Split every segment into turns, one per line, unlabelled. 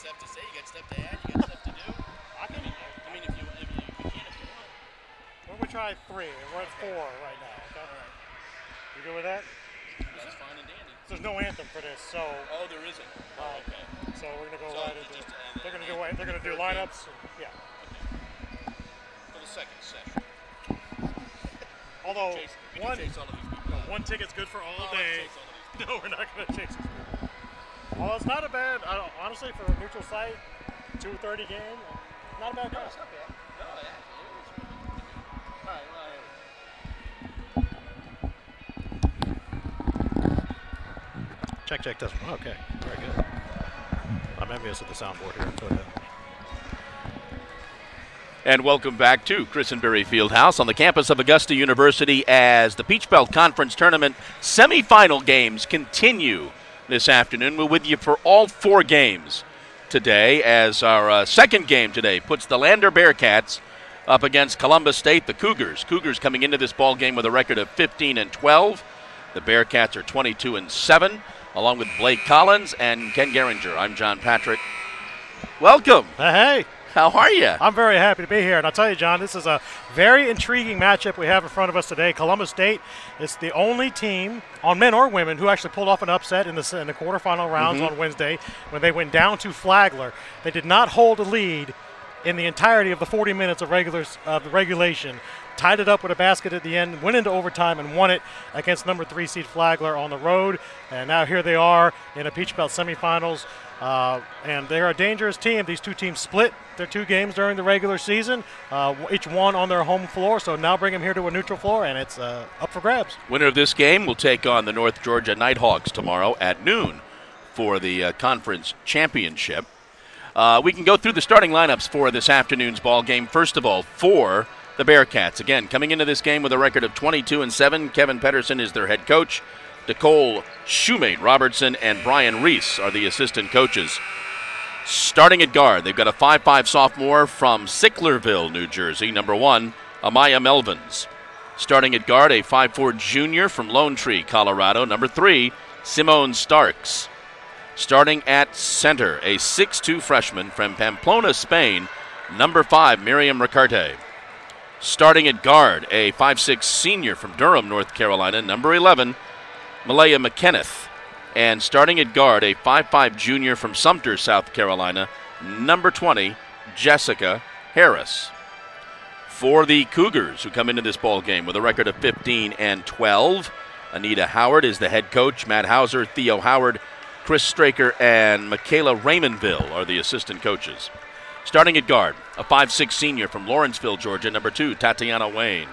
stuff to say, you got stuff to add, you got stuff to do. I mean, if you can, if you want.
We're gonna try 3. We're at 4 right now. Okay.
All right.
You good with that?
That's fine and dandy.
There's no anthem for this, so.
Oh, there isn't. Oh, okay.
So we're gonna go
So
right into it. They're gonna do lineups. Yeah.
Okay. For the second session.
Although
We can chase all of these people.
one ticket's good for all day.
Chase all of these people.
No, we're not gonna chase these people. Although it's not a bad, honestly, for a neutral site, 2:30 game, not a bad
No,
price.
it's not bad. No, it is. All right, well, here we go.
Check, test. Okay, very good. I'm envious of the soundboard here. Go ahead.
And welcome back to Christenberry Fieldhouse on the campus of Augusta University as the Peach Belt Conference Tournament semifinal games continue this afternoon. We're with you for all 4 games today as our second game today puts the Lander Bearcats up against Columbus State, the Cougars. Cougars coming into this ball game with a record of 15-12. The Bearcats are 22-7. Along with Blake Collins and Ken Geringer. I'm John Patrick. Welcome.
Hey.
How are you?
I'm very happy to be here. And I'll tell you, John, this is a very intriguing matchup we have in front of us today. Columbus State is the only team, on men or women, who actually pulled off an upset in the quarterfinal rounds on Wednesday when they went down to Flagler. They did not hold a lead in the entirety of the 40 minutes of the regulation. Tied it up with a basket at the end, went into overtime and won it against number 3 seed Flagler on the road. And now here they are in a Peach Belt semifinals. And they're a dangerous team. These two teams split their 2 games during the regular season, each one on their home floor. So now bring them here to a neutral floor, and it's up for grabs.
Winner of this game will take on the North Georgia Nighthawks tomorrow at noon for the conference championship. We can go through the starting lineups for this afternoon's ball game. First of all, for the Bearcats, again, coming into this game with a record of 22-7. Kevin Pedersen is their head coach. Nicole Shoemate Robertson and Brian Reese are the assistant coaches. Starting at guard, they've got a 5'5 sophomore from Sicklerville, New Jersey, number 1, Amaya Melvins. Starting at guard, a 5'4 junior from Lone Tree, Colorado, number 3, Simone Starks. Starting at center, a 6'2 freshman from Pamplona, Spain, number 5, Miriam Ricarte. Starting at guard, a 5'6 senior from Durham, North Carolina, number 11, Malaya McKenneth. And starting at guard, a 5'5 junior from Sumter, South Carolina, number 20, Jessica Harris. For the Cougars, who come into this ball game with a record of 15-12, Anita Howard is the head coach. Matt Hauser, Theo Howard, Chris Straker, and Michaela Raymondville are the assistant coaches. Starting at guard, a 5'6 senior from Lawrenceville, Georgia, number 2, Tatiana Wayne.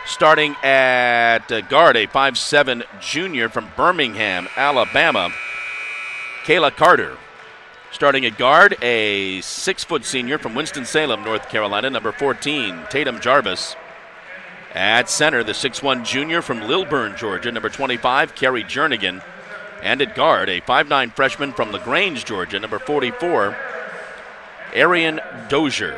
Starting at guard, a 5'7 junior from Birmingham, Alabama, Kayla Carter. Starting at guard, a 6' senior from Winston-Salem, North Carolina, number 14, Tatum Jarvis. At center, the 6'1 junior from Lilburn, Georgia, number 25, Carrie Jernigan. And at guard, a 5'9 freshman from LaGrange, Georgia, number 44, Arian Dozier.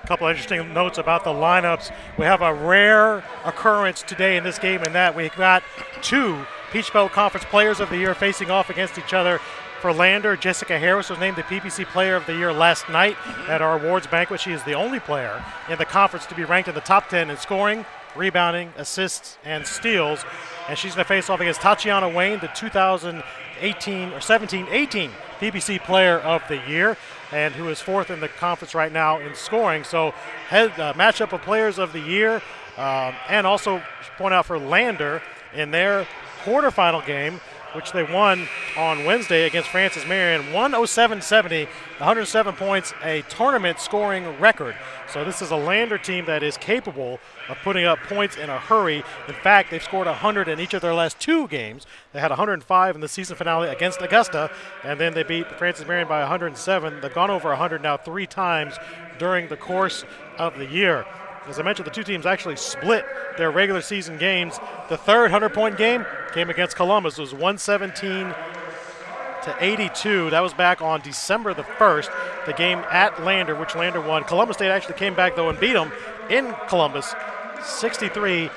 A couple of interesting notes about the lineups. We have a rare occurrence today in this game in that we've got 2 Peach Belt Conference Players of the Year facing off against each other. For Lander, Jessica Harris was named the PBC Player of the Year last night at our awards banquet. She is the only player in the conference to be ranked in the top 10 in scoring, rebounding, assists, and steals. And she's going to face off against Tatiana Wayne, the 2017-18 PBC Player of the Year, and who is 4th in the conference right now in scoring. So matchup of Players of the Year, and also point out for Lander in their quarterfinal game, which they won on Wednesday against Francis Marion, 107-70, 107 points, a tournament scoring record. So this is a Lander team that is capable of putting up points in a hurry. In fact, they've scored 100 in each of their last 2 games. They had 105 in the season finale against Augusta, and then they beat Francis Marion by 107. They've gone over 100 now 3 times during the course of the year. As I mentioned, the 2 teams actually split their regular season games. The third 100-point game came against Columbus. It was 117-82. That was back on December the 1st, the game at Lander, which Lander won. Columbus State actually came back, though, and beat them in Columbus 63-57.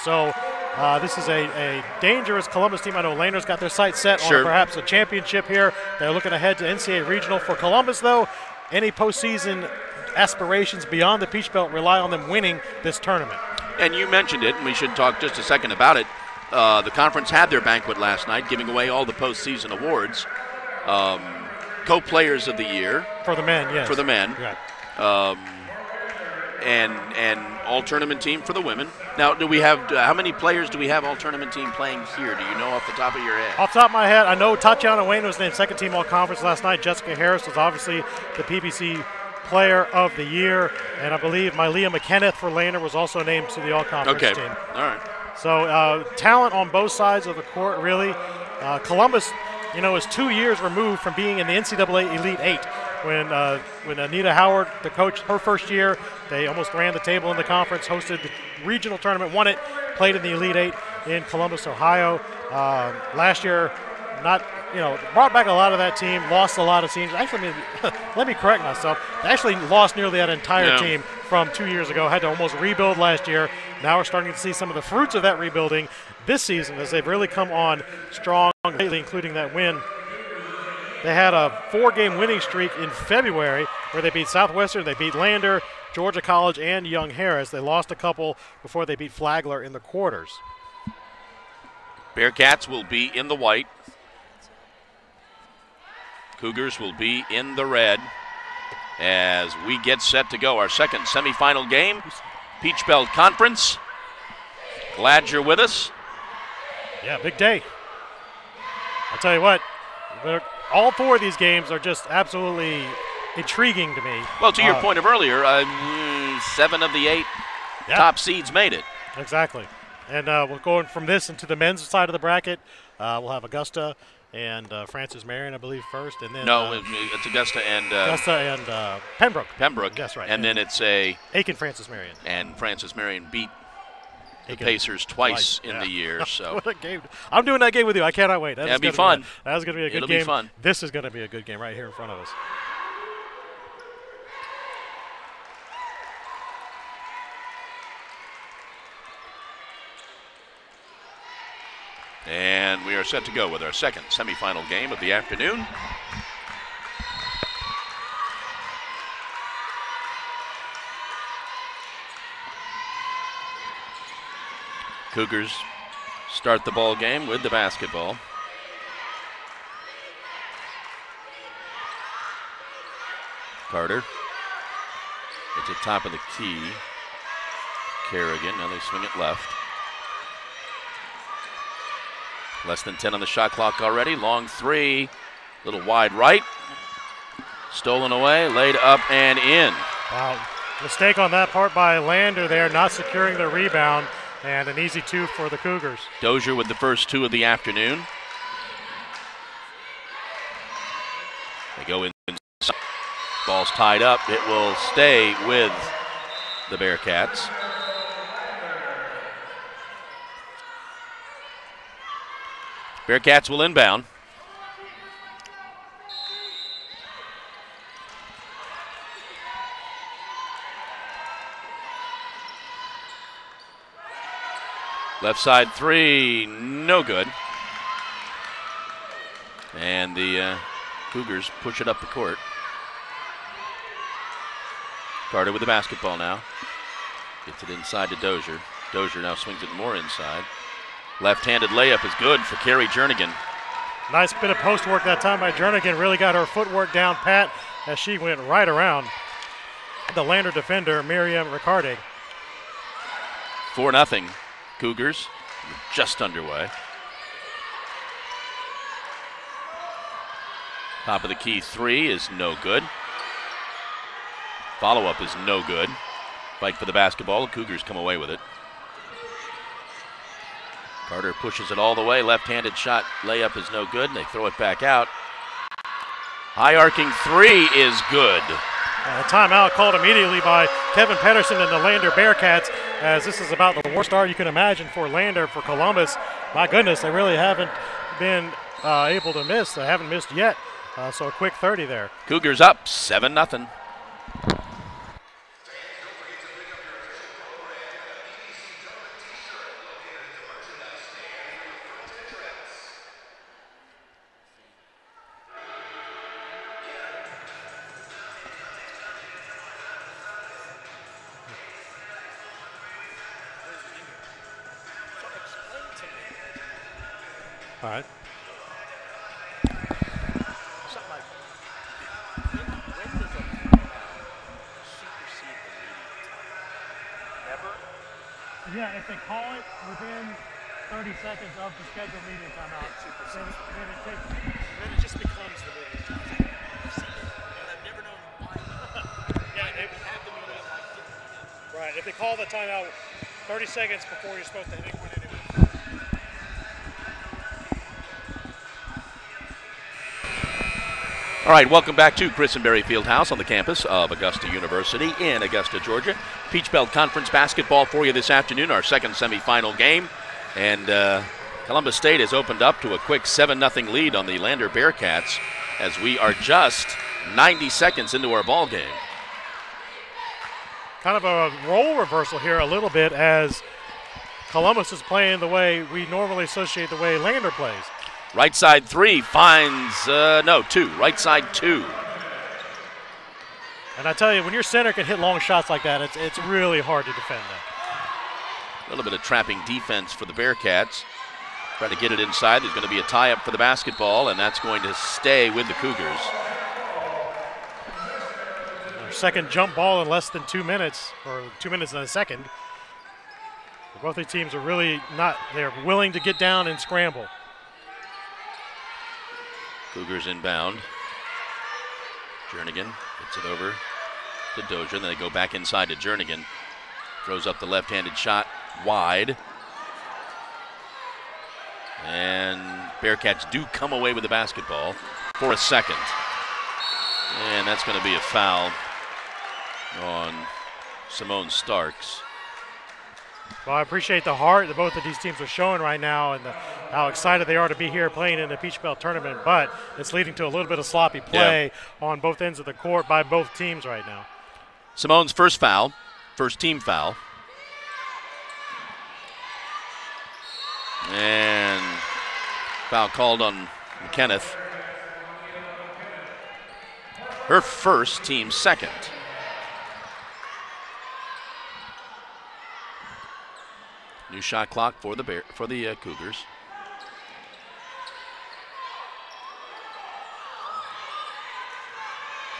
So This is a dangerous Columbus team. I know Lander's got their sights set
Sure.
on perhaps a championship here. They're looking ahead to NCAA Regional. For Columbus, though, any postseason aspirations beyond the Peach Belt rely on them winning this tournament.
And you mentioned it, and we should talk just a second about it. The conference had their banquet last night, giving away all the postseason awards. Co-players of the year.
For the men, yes.
For the men.
Right.
And all-tournament team for the women. Now, do we have how many players do we have all-tournament team playing here? Do you know off the top of your head?
Off the top of my head, I know Tatiana Wayne was named second team all-conference last night. Jessica Harris was obviously the PBC player of the year. And I believe Mylea McKenneth for Lander was also named to the all-conference team.
All right.
So talent on both sides of the court, really. Columbus, is 2 years removed from being in the NCAA Elite Eight. When Anita Howard, the coach, her first year, they almost ran the table in the conference, hosted the regional tournament, won it, played in the Elite Eight in Columbus, Ohio. Last year, brought back a lot of that team, lost a lot of teams. Actually, let me correct myself. They actually lost nearly that entire team from 2 years ago, had to almost rebuild last year. Now we're starting to see some of the fruits of that rebuilding this season as they've really come on strong lately, including that win. They had a 4-game winning streak in February where they beat Southwestern, they beat Lander, Georgia College, and Young Harris. They lost a couple before they beat Flagler in the quarters.
Bearcats will be in the white. Cougars will be in the red as we get set to go. Our second semifinal game, Peach Belt Conference. Glad you're with us.
Yeah, big day. I'll tell you what, all 4 of these games are just absolutely intriguing to me.
Well, to your point of earlier, 7 of the 8 top seeds made it.
Exactly. And we're going from this into the men's side of the bracket. We'll have Augusta and Francis Marion, I believe, first. And then
it's Augusta and
Pembroke.
Pembroke.
That's right.
And then it's
Aiken Francis Marion.
And Francis Marion beat the Pacers twice in the year. So
what a game. I'm doing that game with you. I cannot wait.
That'll be fun.
That's going to be a good
It'll
game.
Be fun.
This is going to be a good game right here in front of us.
And we are set to go with our second semifinal game of the afternoon. Cougars start the ball game with the basketball. Carter. It's at top of the key. Kerrigan, now they swing it left. Less than 10 on the shot clock already. Long 3, little wide right. Stolen away, laid up and in.
Wow, mistake on that part by Lander there, not securing the rebound. And an easy 2 for the Cougars.
Dozier with the first 2 of the afternoon. They go in. Ball's tied up. It will stay with the Bearcats. Bearcats will inbound. Left side 3, no good. And the Cougars push it up the court. Carter with the basketball now. Gets it inside to Dozier. Dozier now swings it more inside. Left-handed layup is good for Carrie Jernigan.
Nice bit of post work that time by Jernigan. Really got her footwork down pat as she went right around the Lander defender, Miriam Riccardi.
4-0. Cougars just underway. Top of the key 3 is no good. Follow-up is no good. Fight for the basketball. The Cougars come away with it. Carter pushes it all the way. Left-handed shot. Layup is no good. They throw it back out. High arcing 3 is good.
A timeout called immediately by Kevin Pedersen and the Lander Bearcats, as this is about the worst start you can imagine for Lander, for Columbus. My goodness, they really haven't been able to miss. They haven't missed yet, so a quick 30 there.
Cougars up 7-0.
All right.
Something like, when does a timeout supersede the media time? Never?
Yeah, if they call it within 30 seconds of the scheduled media timeout, then it just becomes the media time.
I've seen it, but I've never known why.
Yeah,
If we have the media, why didn't we have it?
right. If they call the timeout 30 seconds before you're supposed to hit it.
All right, welcome back to Christenberry Fieldhouse on the campus of Augusta University in Augusta, Georgia. Peach Belt Conference basketball for you this afternoon, our second semifinal game. And Columbus State has opened up to a quick 7-0 lead on the Lander Bearcats as we are just 90 seconds into our ball game.
Kind of a role reversal here a little bit as Columbus is playing the way we normally associate the way Lander plays.
Right side three finds, two. Right side two.
And I tell you, when your center can hit long shots like that, it's really hard to defend that.
A little bit of trapping defense for the Bearcats. Try to get it inside. There's going to be a tie-up for the basketball, and that's going to stay with the Cougars.
Their second jump ball in less than 2 minutes, or 2 minutes and a second. Both these teams are really they're willing to get down and scramble.
Cougars inbound. Jernigan gets it over to Dozier. Then they go back inside to Jernigan. Throws up the left-handed shot wide. And Bearcats do come away with the basketball for a second. And that's going to be a foul on Simone Starks.
Well, I appreciate the heart that both of these teams are showing right now and how excited they are to be here playing in the Peach Belt tournament, but it's leading to a little bit of sloppy play on both ends of the court by both teams right now.
Simone's first foul, first team foul. And foul called on McKenneth. Her first, team second. New shot clock for the Cougars.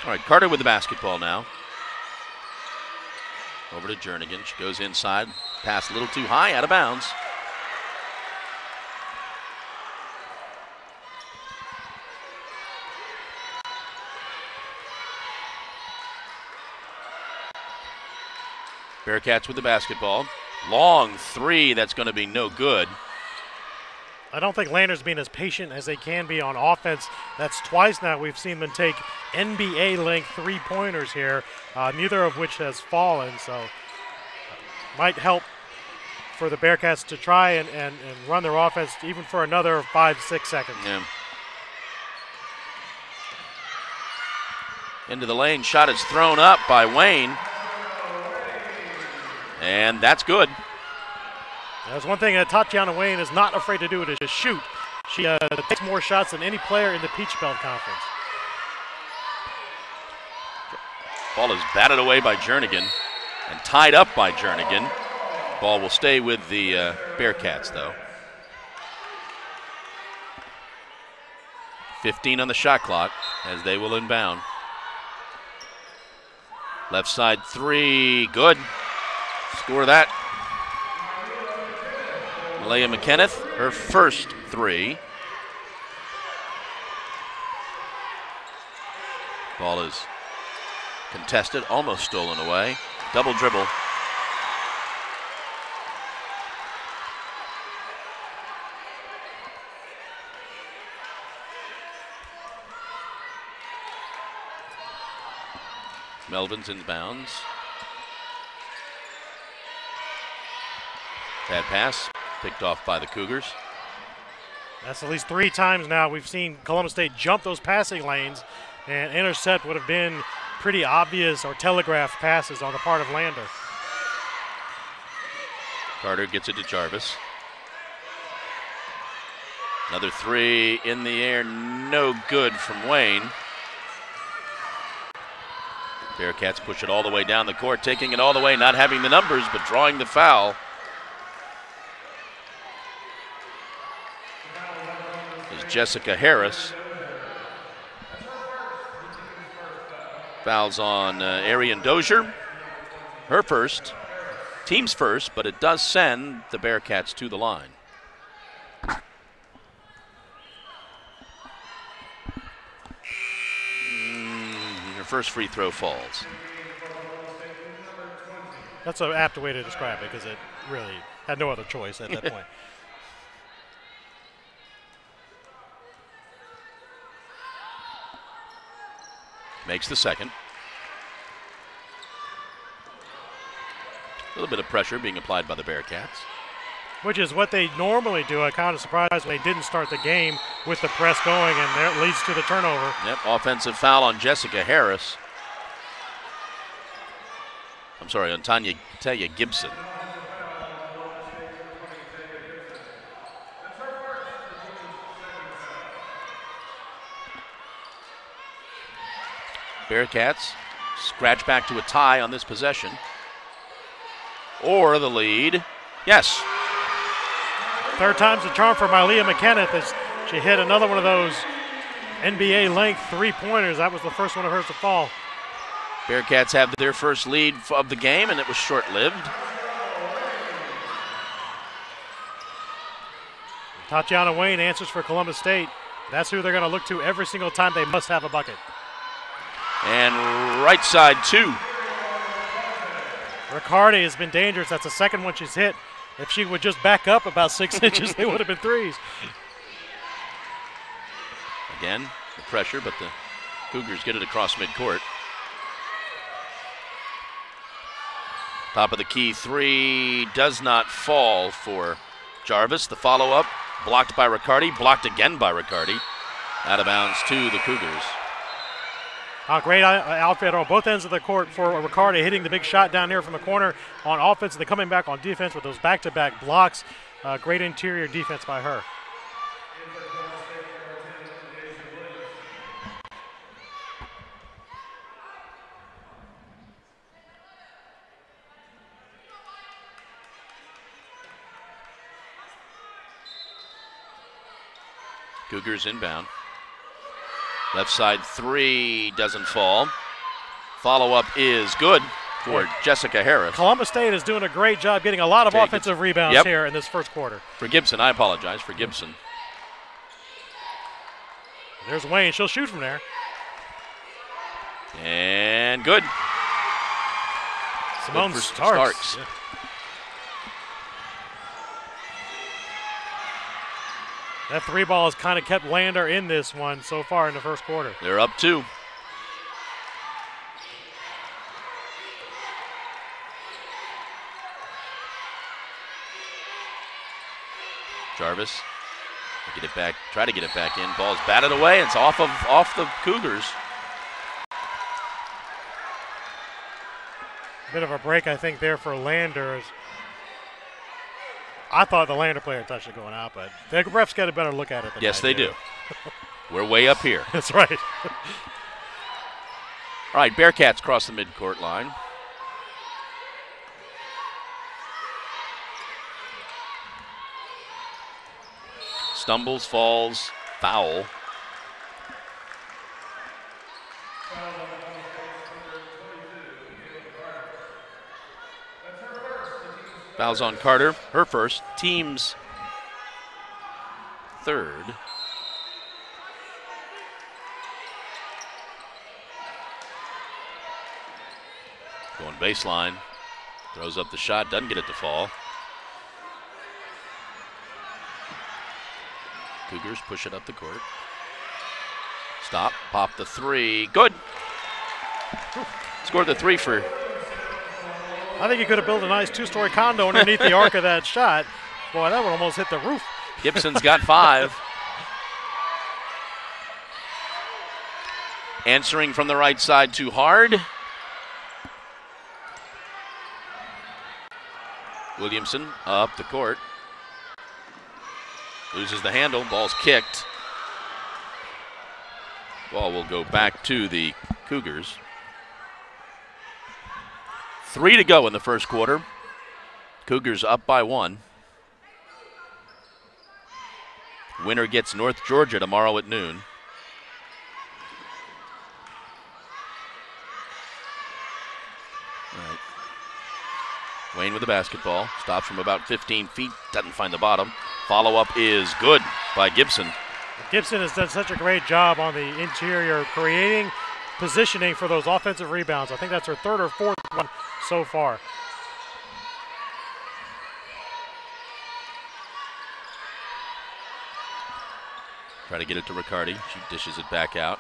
All right, Carter with the basketball now. Over to Jernigan. She goes inside. Pass a little too high, out of bounds. Bearcats with the basketball. Long three, that's going to be no good.
I don't think Lander's being as patient as they can be on offense. That's twice now we've seen them take NBA-length three-pointers here, neither of which has fallen. So might help for the Bearcats to try and run their offense even for another 5-6 seconds.
Yeah. Into the lane, shot is thrown up by Wayne. And that's good.
There's one thing that Tatiana Wayne is not afraid to do, it is to shoot. She takes more shots than any player in the Peach Belt Conference.
Ball is batted away by Jernigan and tied up by Jernigan. Ball will stay with the Bearcats, though. 15 on the shot clock as they will inbound. Left side three, good. Score that. Malaya McKenneth, her first three. Ball is contested, almost stolen away. Double dribble. Melvin's inbounds. Bad pass, picked off by the Cougars.
That's at least 3 times now we've seen Columbus State jump those passing lanes, and intercept would have been pretty obvious or telegraphed passes on the part of Lander.
Carter gets it to Jarvis. Another three in the air, no good from Wayne. Bearcats push it all the way down the court, taking it all the way, not having the numbers, but drawing the foul. is Jessica Harris. Fouls on Arian Dozier. Her first, team's first, but it does send the Bearcats to the line. Her first free throw falls.
That's an apt way to describe it because it really had no other choice at that point.
Makes the second. A little bit of pressure being applied by the Bearcats.
Which is what they normally do. I'm kind of surprised when they didn't start the game with the press going, and that leads to the turnover.
Yep, offensive foul on Jessica Harris. I'm sorry, on Talia Gibson. Bearcats scratch back to a tie on this possession. Or the lead. Yes.
Third time's the charm for Mylea McKenneth as she hit another one of those NBA length three-pointers. That was the first one of hers to fall.
Bearcats have their first lead of the game, and it was short-lived.
Tatiana Wayne answers for Columbus State. That's who they're going to look to every single time they must have a bucket.
And right side two.
Riccardi has been dangerous. That's the second one she's hit. If she would just back up about 6 inches, they would have been threes.
Again, the pressure, but the Cougars get it across midcourt. Top of the key three does not fall for Jarvis. The follow-up blocked by Riccardi, blocked again by Riccardi. Out of bounds to the Cougars.
Great outfit on both ends of the court for Riccardi, hitting the big shot down there from the corner on offense, and then coming back on defense with those back-to-back blocks. Great interior defense by her.
Cougars inbound. Left side three doesn't fall. Follow-up is good for Jessica Harris.
Columbus State is doing a great job getting a lot of offensive rebounds here in this first quarter.
For Gibson, I apologize, for Gibson.
There's Wayne, she'll shoot from there.
And good.
Simone
good for
Starks. Yeah. That three ball has kind of kept Lander in this one so far in the first quarter.
They're up two. Jarvis, get it back, try to get it back in. Ball's batted away. It's off the Cougars.
Bit of a break, I think, there for Lander. I thought the Lander player touched it going out, but the refs got a better look at it than
yes,
I
they do. We're way up here.
That's right.
All right, Bearcats cross the midcourt line. Stumbles, falls, foul. Fouls on Carter, her first, team's third. Going baseline, throws up the shot, doesn't get it to fall. Cougars push it up the court. Stop, pop the three, good. Scored the three for.
I think he could have built a nice two-story condo underneath the arc of that shot. Boy, that would almost hit the roof.
Gibson's got 5. Answering from the right side too hard. Williamson up the court. Loses the handle, ball's kicked. Ball will go back to the Cougars. 3 to go in the first quarter. Cougars up by 1. Winner gets North Georgia tomorrow at noon. All right. Wayne with the basketball. Stops from about 15 feet. Doesn't find the bottom. Follow-up is good by Gibson.
Gibson has done such a great job on the interior, creating positioning for those offensive rebounds. I think that's her third or fourth one so far.
Try to get it to Riccardi. She dishes it back out.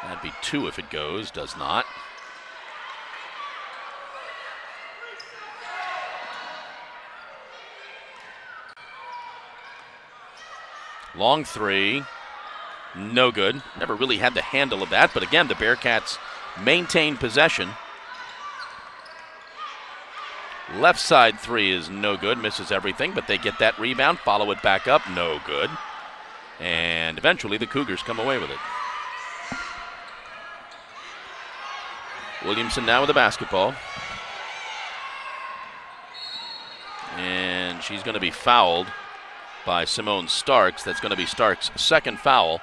That'd be 2 if it goes. Does not. Long 3. No good. Never really had the handle of that, but again, the Bearcats maintain possession. Left side 3 is no good. Misses everything, but they get that rebound. Follow it back up. No good. And eventually the Cougars come away with it. Williamson now with the basketball. And she's going to be fouled by Simone Starks. That's going to be Starks' second foul.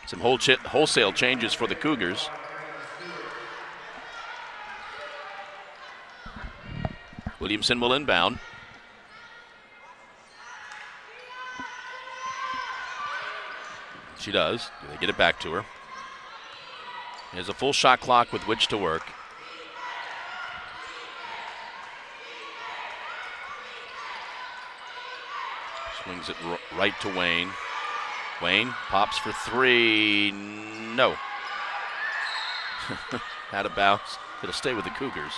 Some wholesale changes for the Cougars. Williamson will inbound. She does. They get it back to her. There's a full shot clock with which to work. Swings it right to Wayne. Wayne pops for 3. No. Out of bounds. It'll stay with the Cougars.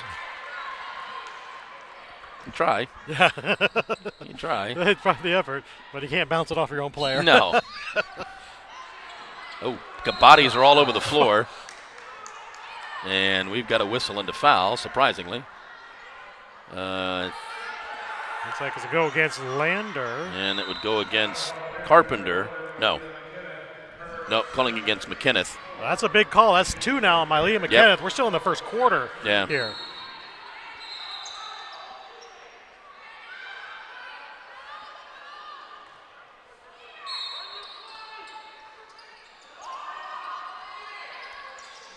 You try.
Yeah.
You try.
It's probably the effort, but you can't bounce it off your own player.
No. Oh, bodies are all over the floor. And we've got a whistle and a foul, surprisingly.
Looks like it's a go against Lander.
And it would go against Carpenter. No. Nope, calling against McKenneth.
Well, that's a big call. That's 2 now on Mylea McKenneth. Yep. We're still in the first quarter here.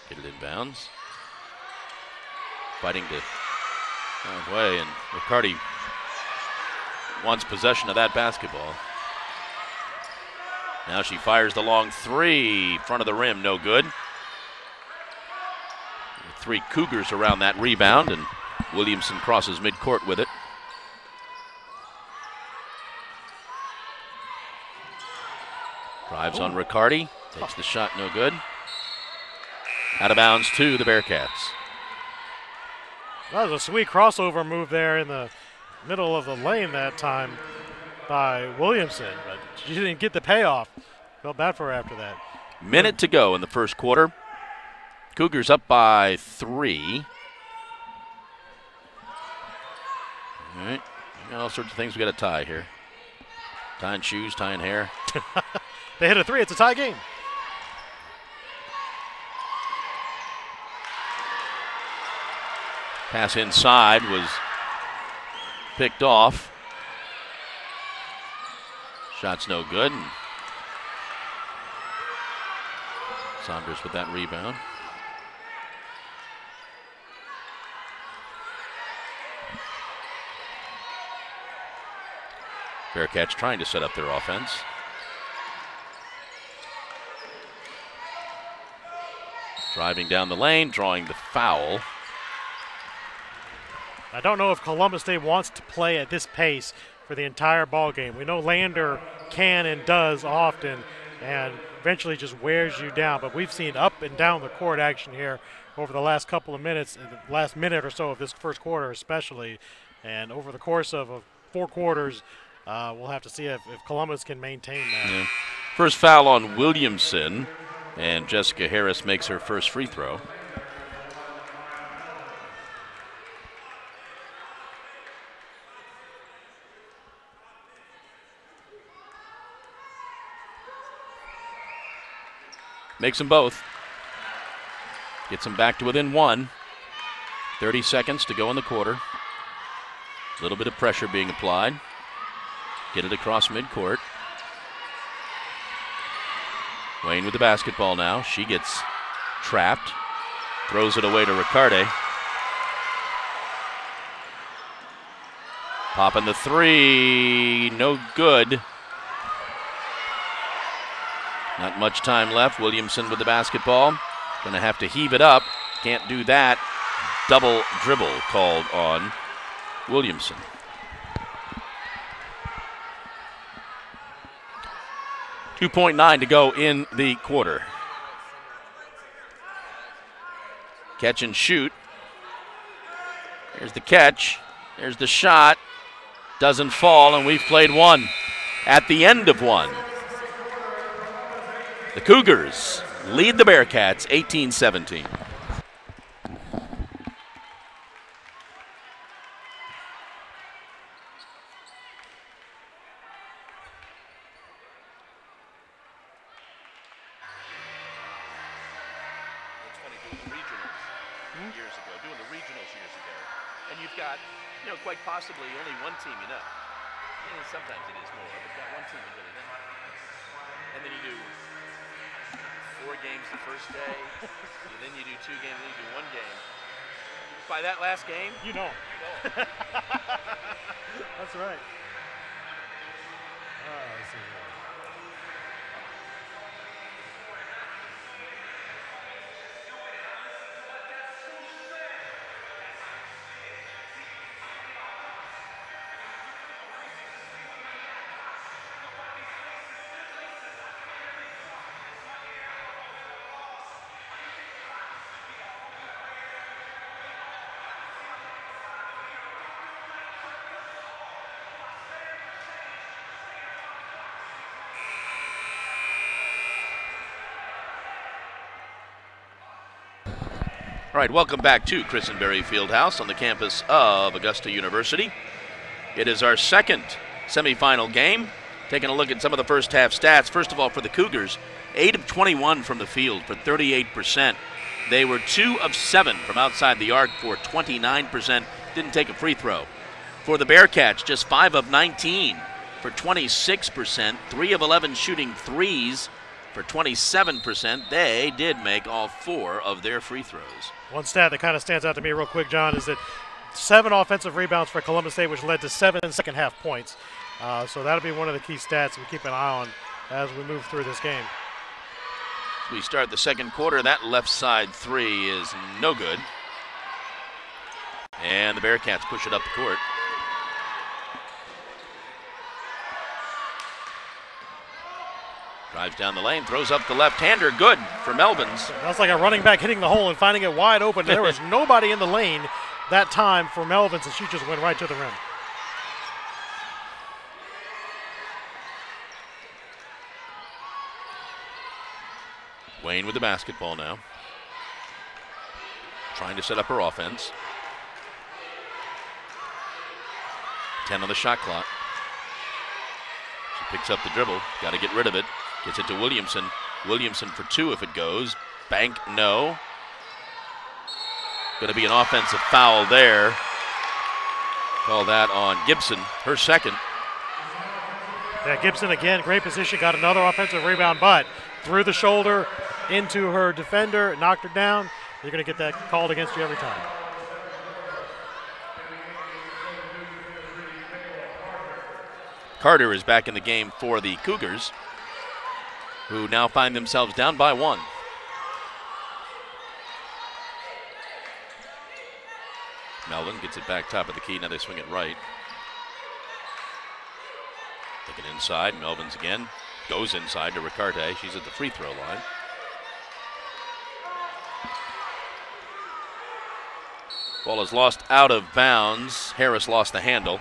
Get it inbounds. Fighting to find way, and Riccardi wants possession of that basketball. Now she fires the long 3, front of the rim, no good. 3 Cougars around that rebound, and Williamson crosses midcourt with it. Drives on Riccardi, takes the shot, no good. Out of bounds to the Bearcats.
That was a sweet crossover move there in the middle of the lane that time by Williamson, but she didn't get the payoff. Felt bad for her after that.
Minute to go in the first quarter. Cougars up by 3. All right, all sorts of things we got to tie here. Tying shoes, tying hair.
They hit a 3, it's a tie game.
Pass inside was picked off. Shot's no good. Saunders with that rebound. Bearcats trying to set up their offense. Driving down the lane, drawing the foul.
I don't know if Columbus Day wants to play at this pace for the entire ball game. We know Lander can and does often and eventually just wears you down, but we've seen up and down the court action here over the last couple of minutes, the last minute or so of this first quarter especially, and over the course of 4 quarters, we'll have to see if Columbus can maintain that.
Yeah. First foul on Williamson, and Jessica Harris makes her first free throw. Makes them both. Gets them back to within one. 30 seconds to go in the quarter. A little bit of pressure being applied. Get it across midcourt. Wayne with the basketball now. She gets trapped. Throws it away to Riccardi. Popping the three. No good. Not much time left. Williamson with the basketball. Going to have to heave it up. Can't do that. Double dribble called on Williamson. .9 to go in the quarter. Catch and shoot. There's the catch. There's the shot. Doesn't fall, and we've played one. At the end of one, the Cougars lead the Bearcats 18-17.
Quite possibly only one team you know. And sometimes it is more, but that one team you really know. And then you do 4 games the first day, and then you do 2 games, then you do 1 game. By that last game,
you know. That's right. Let's see here.
All right, welcome back to Christenberry Fieldhouse on the campus of Augusta University. It is our second semifinal game. Taking a look at some of the first half stats. First of all, for the Cougars, 8 of 21 from the field for 38%. They were 2 of 7 from outside the arc for 29%. Didn't take a free throw. For the Bearcats, just 5 of 19 for 26%. 3 of 11 shooting threes for 27%. They did make all 4 of their free throws.
One stat that kind of stands out to me real quick, John, is that 7 offensive rebounds for Columbus State, which led to 7 second-half points. So that'll be one of the key stats we keep an eye on as we move through this game.
We start the second quarter. That left side three is no good. And the Bearcats push it up the court. Drives down the lane, throws up the left-hander. Good for Melvins.
That's like a running back hitting the hole and finding it wide open. There was nobody in the lane that time for Melvins, and she just went right to the rim.
Wayne with the basketball now. Trying to set up her offense. 10 on the shot clock. She picks up the dribble. Got to get rid of it. Gets it to Williamson. Williamson for 2 if it goes. Bank, no. Going to be an offensive foul there. Call that on Gibson, her second.
Yeah, Gibson again, great position, got another offensive rebound, but through the shoulder into her defender, knocked her down. You're going to get that called against you every time.
Carter is back in the game for the Cougars, who now find themselves down by 1. Melvin gets it back top of the key. Now they swing it right. Take it inside. Melvin's again. Goes inside to Ricarte. She's at the free throw line. Ball is lost out of bounds. Harris lost the handle.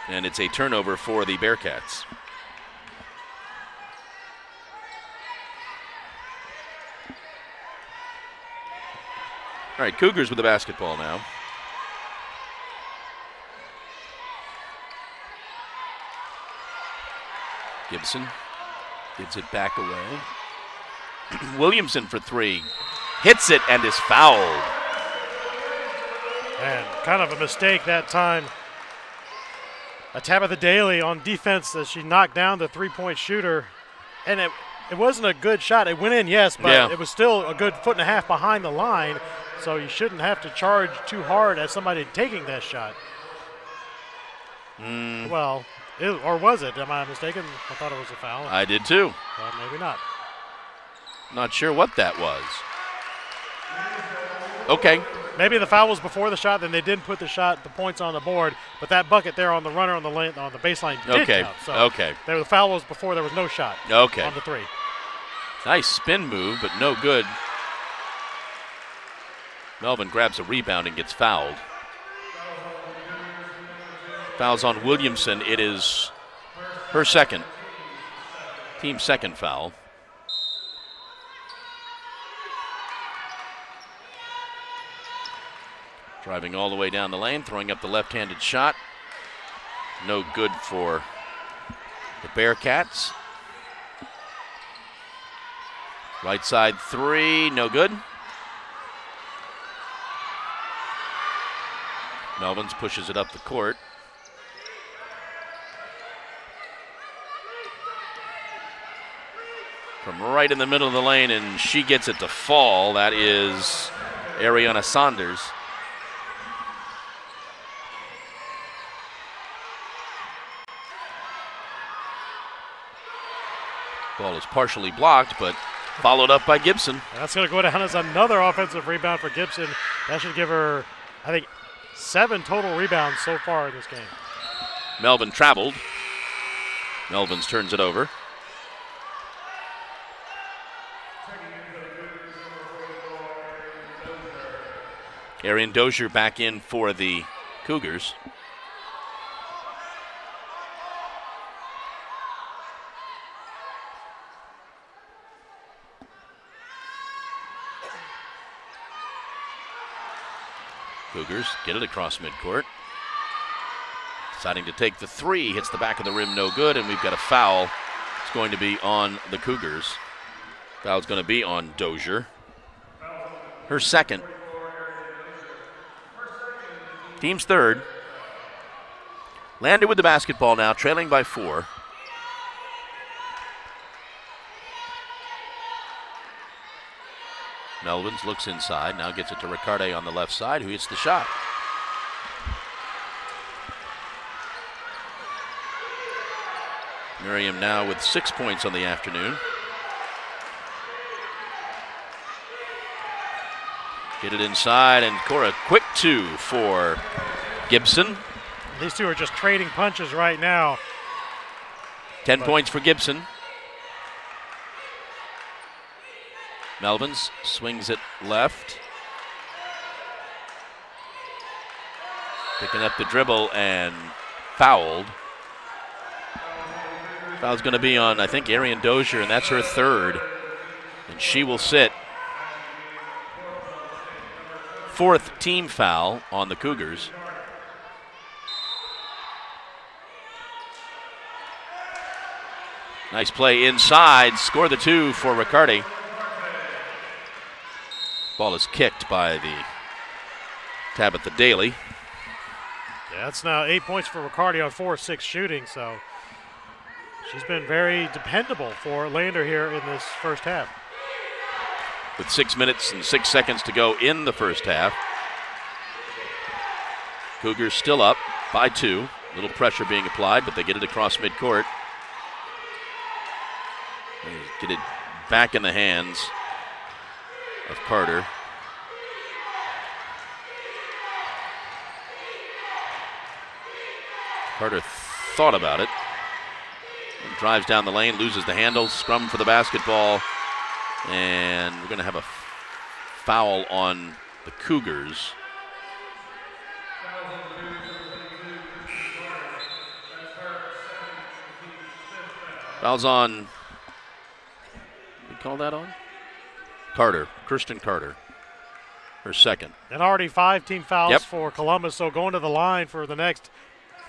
And it's a turnover for the Bearcats. All right, Cougars with the basketball now. Gibson gives it back away. Williamson for 3. hits it and is fouled.
And kind of a mistake that time. A Tabitha Daly on defense as she knocked down the three-point shooter. And it wasn't a good shot. It went in, yes, but it was still a good foot and a half behind the line. So you shouldn't have to charge too hard at somebody taking that shot. Well, or was it? Am I mistaken? I thought it was a foul.
I did too.
Well, maybe not.
Not sure what that was. Okay.
Maybe the foul was before the shot, then they didn't put the points on the board, but that bucket there on the runner on the baseline did count. So the foul was before there was no shot on the three.
Nice spin move, but no good. Melvin grabs a rebound and gets fouled. Fouls on Williamson. It is her second, team's second foul. Driving all the way down the lane, throwing up the left-handed shot. No good for the Bearcats. Right side three, no good. Melvins pushes it up the court. From right in the middle of the lane, and she gets it to fall. That is Ariana Saunders. Ball is partially blocked, but followed up by Gibson.
That's going to go down as another offensive rebound for Gibson. That should give her, I think, 7 total rebounds so far in this game.
Melvin traveled. Melvins turns it over. Arian Dozier back in for the Cougars. Cougars get it across midcourt. Deciding to take the three, hits the back of the rim, no good, and we've got a foul. It's going to be on the Cougars. Foul's going to be on Dozier. Her second. Team's third. Lander with the basketball now, trailing by 4. Melvins looks inside, now gets it to Riccardi on the left side, who hits the shot. Miriam now with 6 points on the afternoon. Get it inside, and Cora quick 2 for Gibson.
These two are just trading punches right now.
10 points for Gibson. Melvins swings it left. Picking up the dribble and fouled. Foul's going to be on, I think, Arian Dozier, and that's her third. And she will sit. 4th team foul on the Cougars. Nice play inside. Score the 2 for Riccardi. Ball is kicked by the Tabitha Daly.
Yeah, that's now 8 points for Riccardi on 4-6 shooting, so she's been very dependable for Lander here in this first half.
With 6 minutes and 6 seconds to go in the first half. Cougars still up by 2. Little pressure being applied, but they get it across midcourt. They get it back in the hands of Carter. Carter thought about it. Drives down the lane, loses the handle, scrum for the basketball. And we're going to have a foul on the Cougars. Foul's on, we call that on? Carter, Kirsten Carter, her second.
And already 5 team fouls for Columbus, so going to the line for the next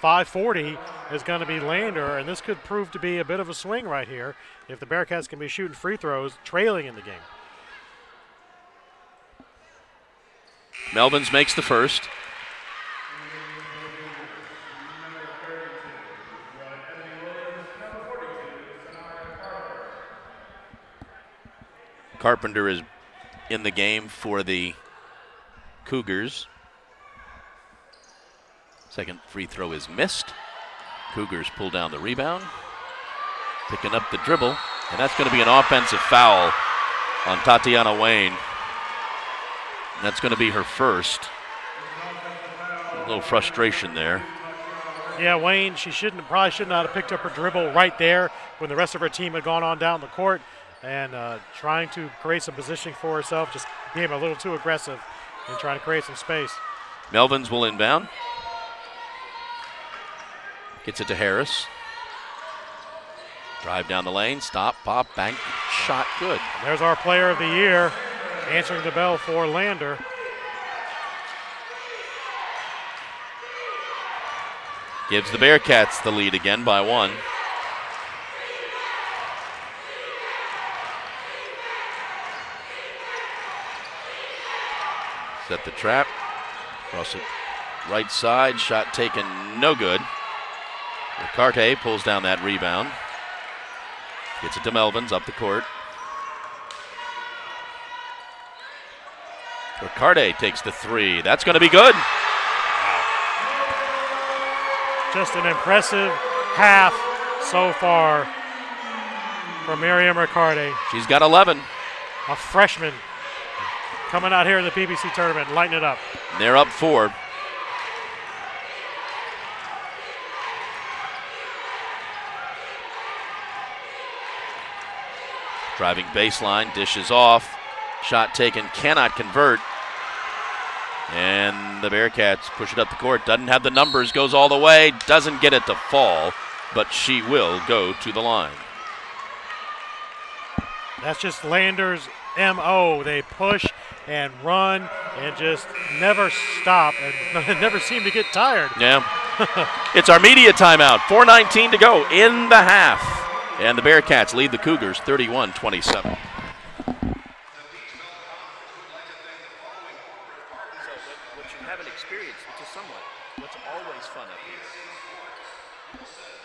5:40 is going to be Lander, and this could prove to be a bit of a swing right here if the Bearcats can be shooting free throws trailing in the game.
Melvins makes the first. Carpenter is in the game for the Cougars. Second free throw is missed. Cougars pull down the rebound. Picking up the dribble. And that's going to be an offensive foul on Tatiana Wayne. And that's going to be her first. A little frustration there.
Yeah, Wayne, she probably should not have picked up her dribble right there when the rest of her team had gone on down the court. And trying to create some positioning for herself, just became a little too aggressive in trying to create some space.
Melvins will inbound. Gets it to Harris. Drive down the lane, stop, pop, bank, shot, good.
And there's our player of the year answering the bell for Lander.
Gives the Bearcats the lead again by 1. Set the trap. Across the right side. Shot taken, no good. Ricarte pulls down that rebound. Gets it to Melvins up the court. Ricarte takes the 3. That's going to be good.
Just an impressive half so far from Miriam Ricarte.
She's got 11.
A freshman coming out here in the PBC tournament, lighting it up.
They're up 4. Driving baseline, dishes off. Shot taken, cannot convert. And the Bearcats push it up the court. Doesn't have the numbers, goes all the way. Doesn't get it to fall, but she will go to the line.
That's just Lander's MO. They push and run and just never stop and never seem to get tired.
Yeah. It's our media timeout. 4:19 to go in the half. And the Bearcats lead the Cougars 31-27.
So what you haven't experienced, which is somewhat what's always fun up here.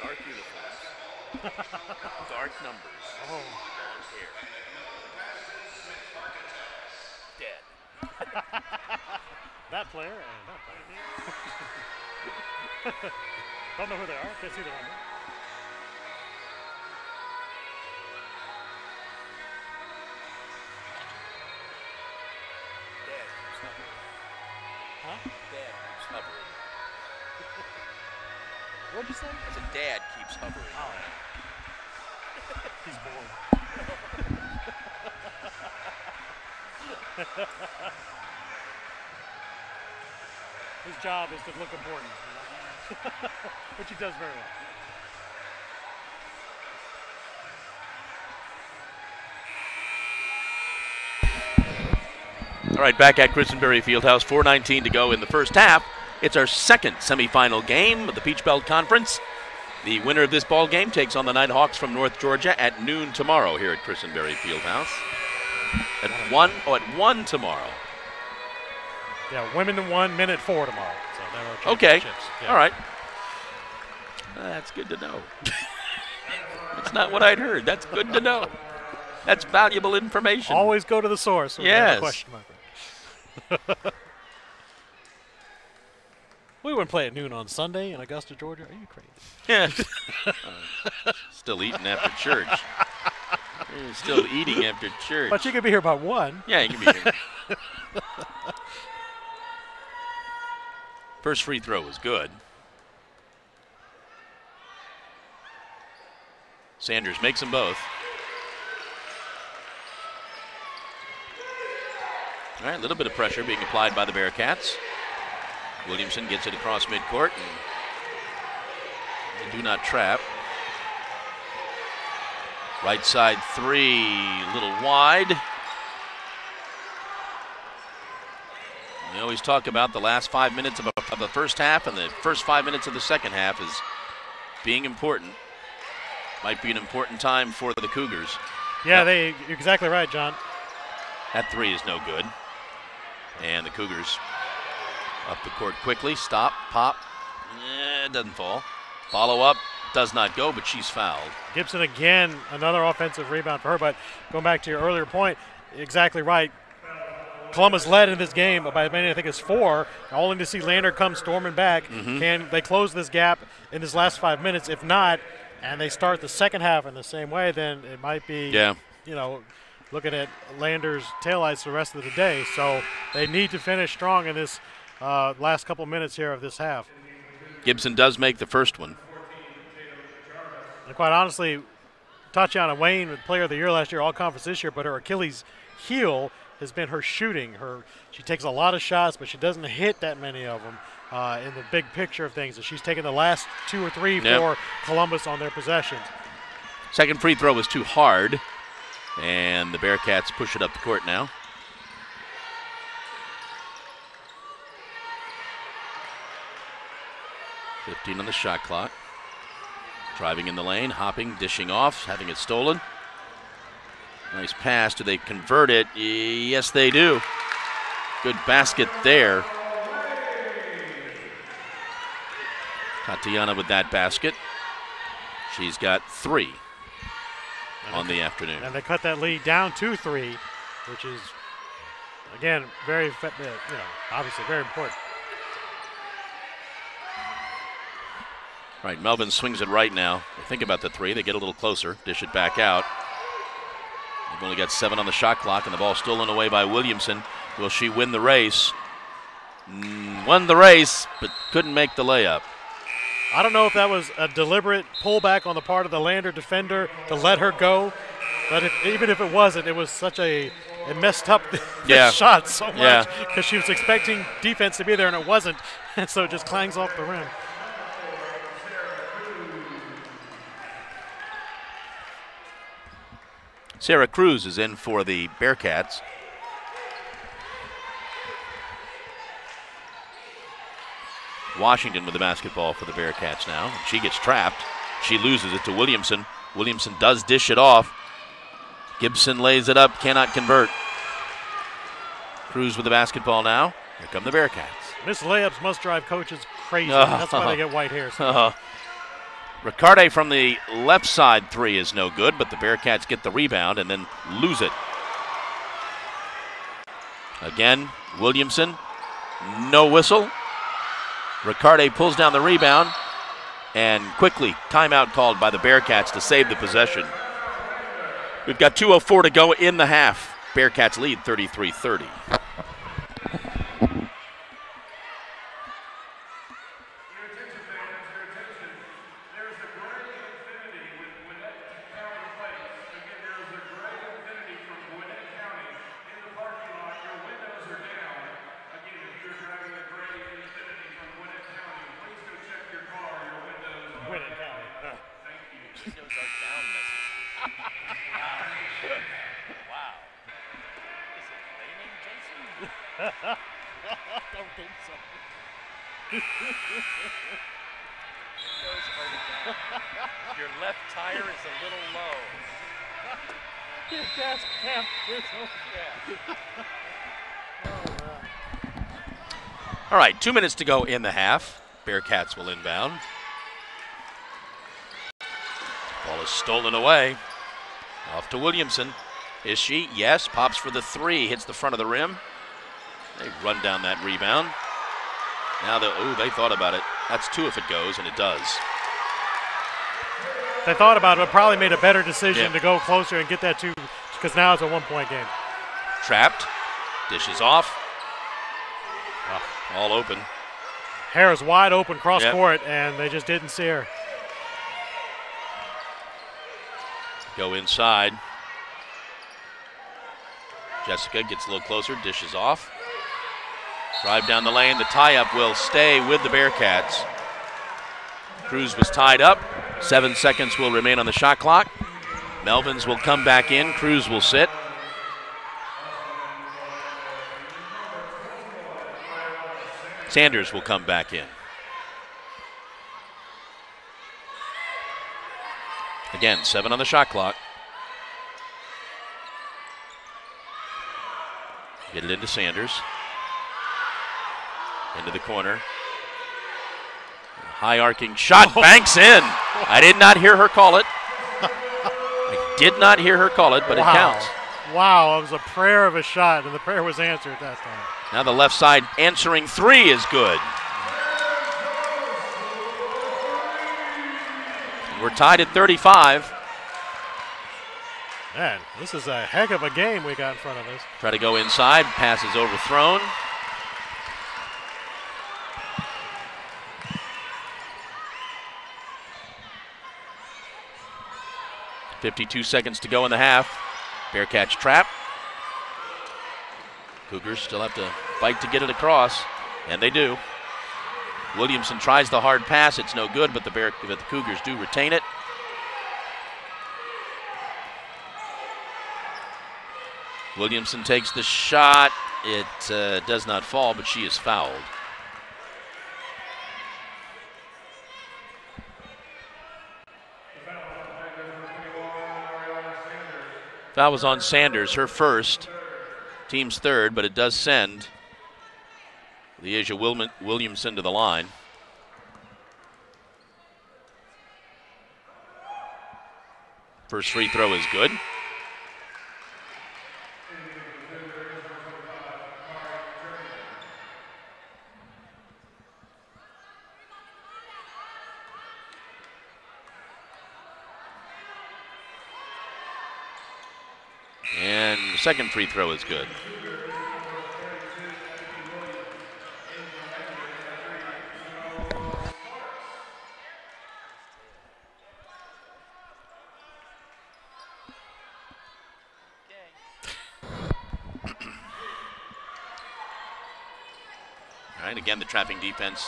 Dark uniforms, dark numbers, long hair. Dead.
That player and that player. Don't know who they are. Can't see the number.
Dad keeps hovering.
What'd you say?
I said Dad keeps hovering.
Oh. He's bored. His job is to look important, which he does very well.
All right, back at Christenberry Fieldhouse, 4:19 to go in the first half. It's our second semifinal game of the Peach Belt Conference. The winner of this ball game takes on the Nighthawks from North Georgia at noon tomorrow here at Christenberry Fieldhouse. At 1 tomorrow.
Yeah, women 1, men at 4 tomorrow. So there are
okay.
Yeah.
All right. That's good to know. That's not what I'd heard. That's good to know. That's valuable information.
Always go to the source when you have a question, my friend. We wouldn't play at noon on Sunday in Augusta, Georgia. Are you crazy?
Yeah. Still eating after church. Still eating after church.
But you could be here about 1.
Yeah, you can be here. First free throw was good. Sanders makes them both. All right, a little bit of pressure being applied by the Bearcats. Williamson gets it across midcourt, and they do not trap. Right side 3, a little wide. We always talk about the last 5 minutes of the first half and the first 5 minutes of the second half as being important. Might be an important time for the Cougars.
Yeah, you're exactly right, John.
That 3 is no good. And the Cougars Up the court quickly, stop, pop. It doesn't fall. Follow up, does not go, but she's fouled.
Gibson again, another offensive rebound for her, but going back to your earlier point, exactly right. Columbus led in this game by I think it's 4, only to see Lander come storming back. Can they close this gap in this last 5 minutes? If not, and they start the second half in the same way, then it might be, looking at Lander's taillights the rest of the day. So they need to finish strong in this last couple minutes here of this half.
Gibson does make the first one.
And quite honestly, Tatiana Wayne, player of the year last year, all conference this year, but her Achilles heel has been her shooting. She takes a lot of shots, but she doesn't hit that many of them in the big picture of things. And she's taken the last 2 or 3 for Columbus on their possessions.
Second free throw was too hard, and the Bearcats push it up the court now. .15 on the shot clock. Driving in the lane, hopping, dishing off, having it stolen. Nice pass. Do they convert it? Yes, they do. Good basket there. Tatiana with that basket. She's got 3 on the afternoon.
And they cut that lead down to 3, which is, again, very, obviously very important.
All right, Melvin swings it right now. They think about the 3. They get a little closer, dish it back out. They've only got 7 on the shot clock, and the ball stolen away by Williamson. Will she win the race? Won the race, but couldn't make the layup.
I don't know if that was a deliberate pullback on the part of the Lander defender to let her go, but even if it wasn't, it was such it messed up the shot so much because she was expecting defense to be there, and it wasn't, and so it just clangs off the rim.
Sarah Cruz is in for the Bearcats. Washington with the basketball for the Bearcats now. She gets trapped. She loses it to Williamson. Williamson does dish it off. Gibson lays it up, cannot convert. Cruz with the basketball now. Here come the Bearcats.
Missed layups must drive coaches crazy. That's why they get white hair.
Riccardi from the left side 3 is no good, but the Bearcats get the rebound and then lose it. Again, Williamson, no whistle. Riccardi pulls down the rebound, and quickly timeout called by the Bearcats to save the possession. We've got 2:04 to go in the half. Bearcats lead 33-30.
Your left tire is a little low.
Your gas cap is
All right, 2 minutes to go in the half. Bearcats will inbound. Ball is stolen away. Off to Williamson. Is she? Yes. Pops for the 3. Hits the front of the rim. They run down that rebound. Now they thought about it. That's 2 if it goes, and it does.
They thought about it, but probably made a better decision to go closer and get that 2, because now it's a 1-point game.
Trapped. Dishes off. All open.
Hair is wide open cross court, and they just didn't see her.
Go inside. Jessica gets a little closer, dishes off. Drive down the lane. The tie-up will stay with the Bearcats. Cruz was tied up. 7 seconds will remain on the shot clock. Melvins will come back in. Cruz will sit. Sanders will come back in. Again, 7 on the shot clock. Get it into Sanders. Into the corner. High arcing shot, banks in. I did not hear her call it. I did not hear her call it, but
wow.
It counts.
Wow, it was a prayer of a shot, and the prayer was answered that time.
Now the left side answering three is good. We're tied at 35.
Man, this is a heck of a game we got in front of us.
Try to go inside, pass is overthrown. .52 seconds to go in the half. Bearcats trap. Cougars still have to fight to get it across, and they do. Williamson tries the hard pass. It's no good, but the Cougars do retain it. Williamson takes the shot. It does not fall, but she is fouled. Foul was on Sanders, her first, team's third, but it does send Leasia Williamson to the line. First free throw is good. And the second free throw is good. All right, again, the trapping defense.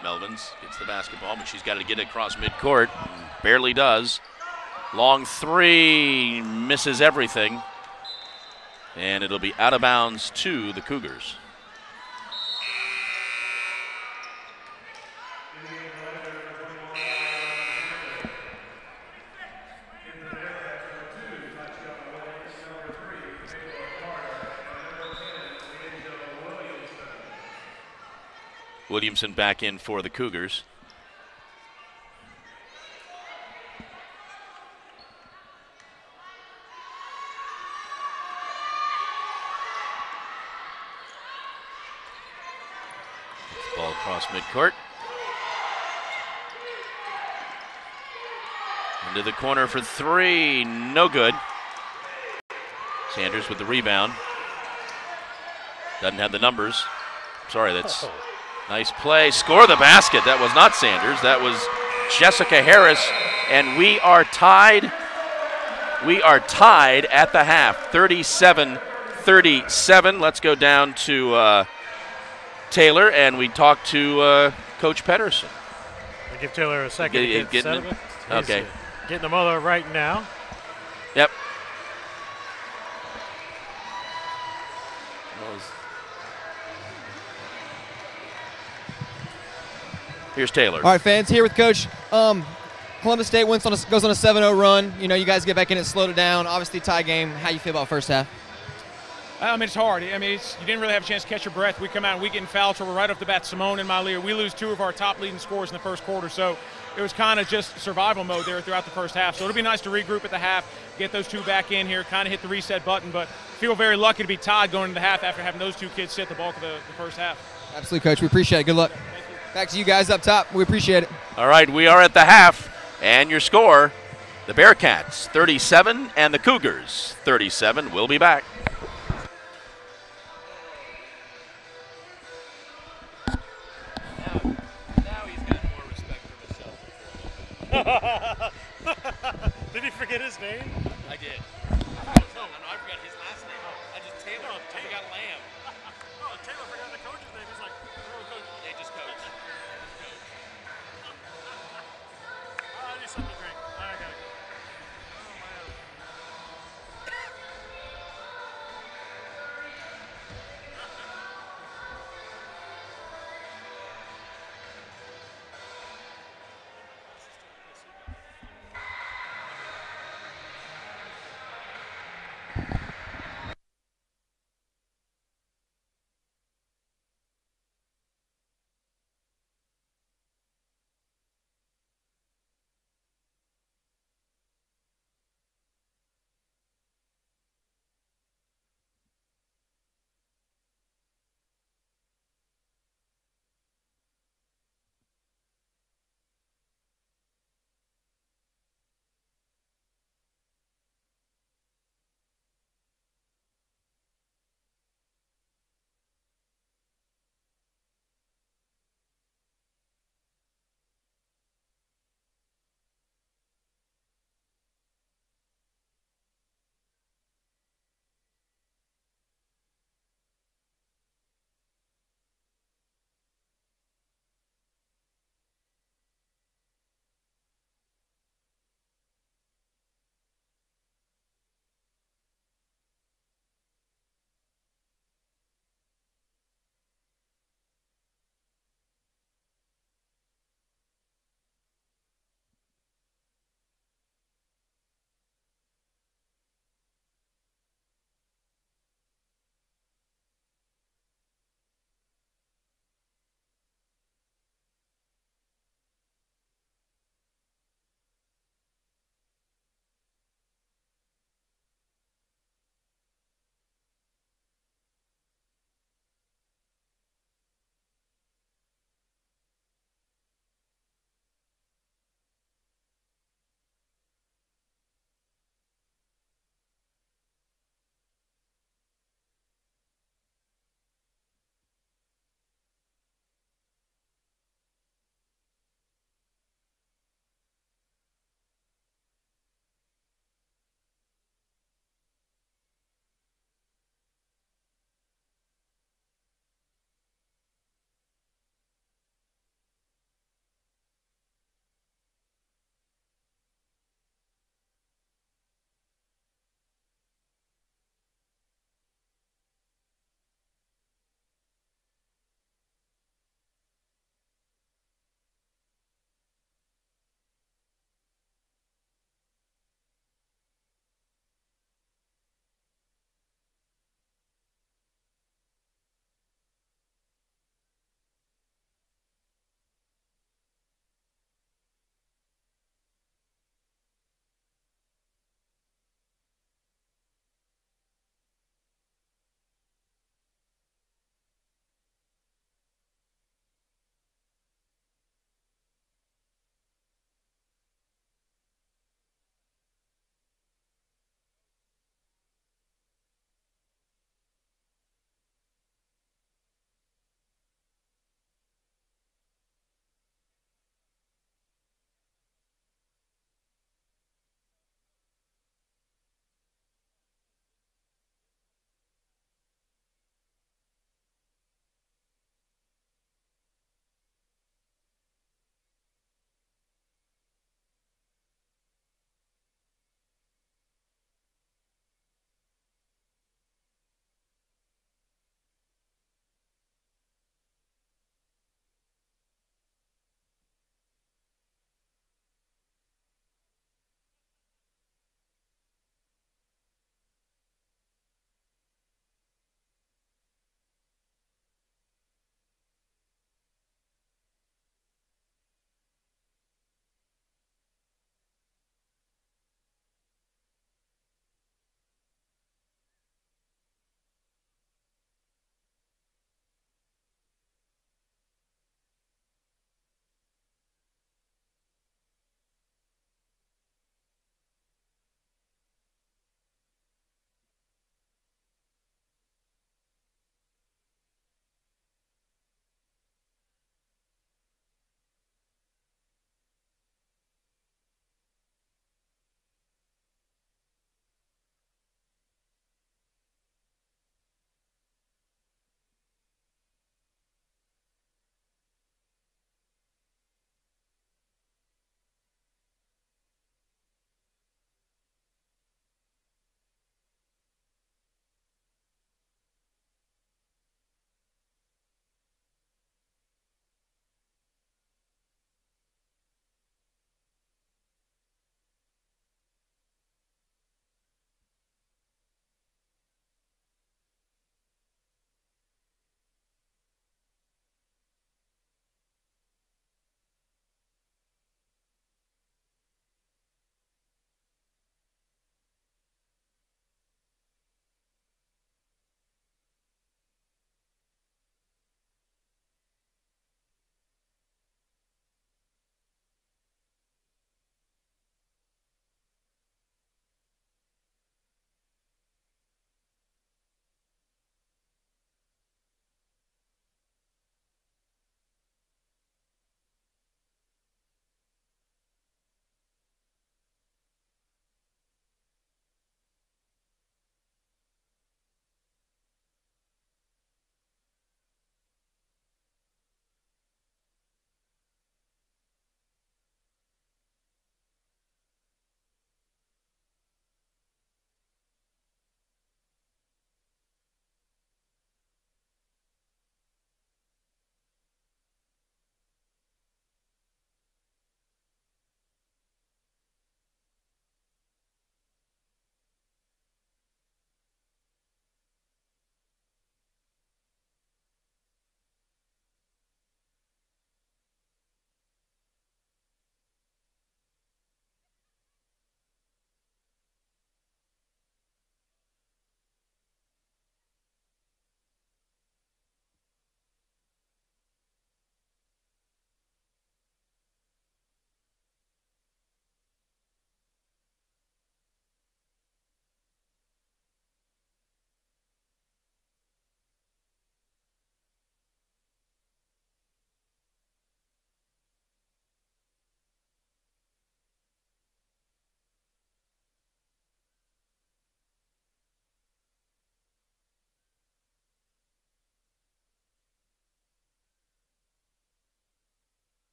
Melvins gets the basketball, but she's got to get it across midcourt. Barely does. Long three, misses everything. And it'll be out of bounds to the Cougars. Williamson back in for the Cougars. Ball across midcourt. Into the corner for three, no good. Sanders with the rebound. Doesn't have the numbers. Sorry, that's nice play. Score the basket. That was not Sanders. That was Jessica Harris. And we are tied. We are tied at the half. 37-37. Let's go down to Taylor, and we talk to Coach Pedersen.
I'll give Taylor a second to get set of it.
Okay.
Getting the mother right now.
Yep. Here's Taylor.
All right, fans, here with Coach. Columbus State goes on a 7-0 run. You know, you guys get back in and slowed it down. Obviously, tie game. How you feel about first half?
I mean, it's hard. I mean, you didn't really have a chance to catch your breath. We come out and we get in foul trouble right off the bat. Simone and Malia, we lose two of our top leading scorers in the first quarter. So it was kind of just survival mode there throughout the first half. So it'll be nice to regroup at the half, get those two back in here, kind of hit the reset button. But feel very lucky to be tied going into the half after having those two kids sit the bulk of the first half.
Absolutely, Coach. We appreciate it. Good luck. Back to you guys up top. We appreciate it.
All right, we are at the half, and your score, the Bearcats 37 and the Cougars 37. We'll be back.
Now he's got more respect for himself.
Did he forget his name?
I did. I forgot his last name. I just Taylor. I forgot Lamb.
Oh, Taylor forgot the coach's name. He's like,
They just coach.
I need something to drink. I gotta go.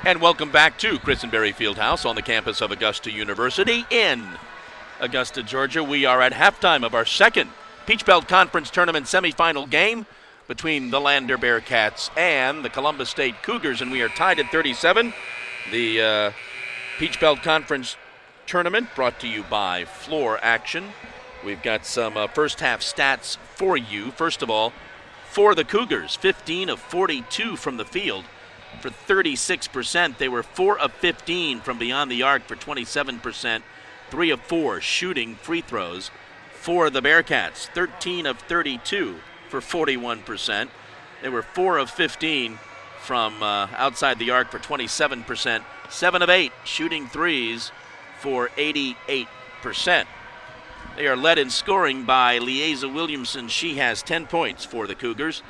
And welcome back to Christenberry Fieldhouse on the campus of Augusta University in Augusta, Georgia. We are at halftime of our second Peach Belt Conference Tournament semifinal game between the Lander Bearcats and the Columbus State Cougars, and we are tied at 37. The Peach Belt Conference Tournament brought to you by Floor Action. We've got some first half stats for you. First of all, for the Cougars, 15 of 42 from the field for 36%. They were 4 of 15 from beyond the arc for 27%. 3 of 4 shooting free throws. For the Bearcats, 13 of 32 for 41%. They were 4 of 15 from outside the arc for 27%. 7 of 8 shooting threes for 88%. They are led in scoring by Lieza Williamson. She has 10 points for the Cougars.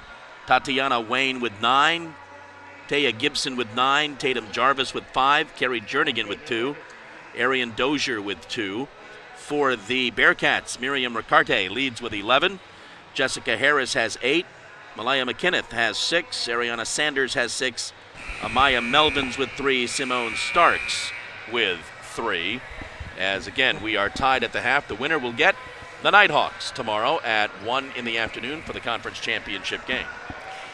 Tatiana Wayne with 9. Taya Gibson with 9, Tatum Jarvis with 5, Carrie Jernigan with 2, Arian Dozier with 2. For the Bearcats, Miriam Ricarte leads with 11, Jessica Harris has 8, Malaya McKinneth has 6, Ariana Sanders has 6, Amaya Melvins with 3, Simone Starks with 3. As again, we are tied at the half. The winner will get the Nighthawks tomorrow at 1 in the afternoon for the conference championship game.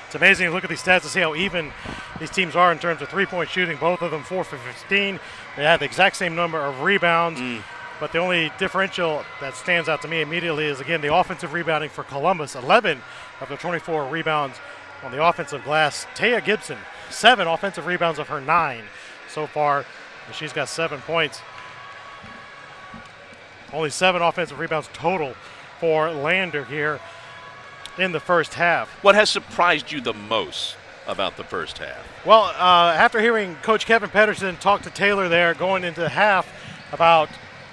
It's amazing to look at these stats to see how even these teams are in terms of three-point shooting. Both of them 4 for 15. They have the exact same number of rebounds. But the only differential that stands out to me immediately is, again, the offensive rebounding for Columbus. 11 of the 24 rebounds on the offensive glass. Taya Gibson, 7 offensive rebounds of her 9 so far. And she's got 7 points. Only 7 offensive rebounds total for Lander here in the first half.
What has surprised you the most about the first half?
Well, after hearing Coach Kevin Pedersen talk to Taylor there going into the half about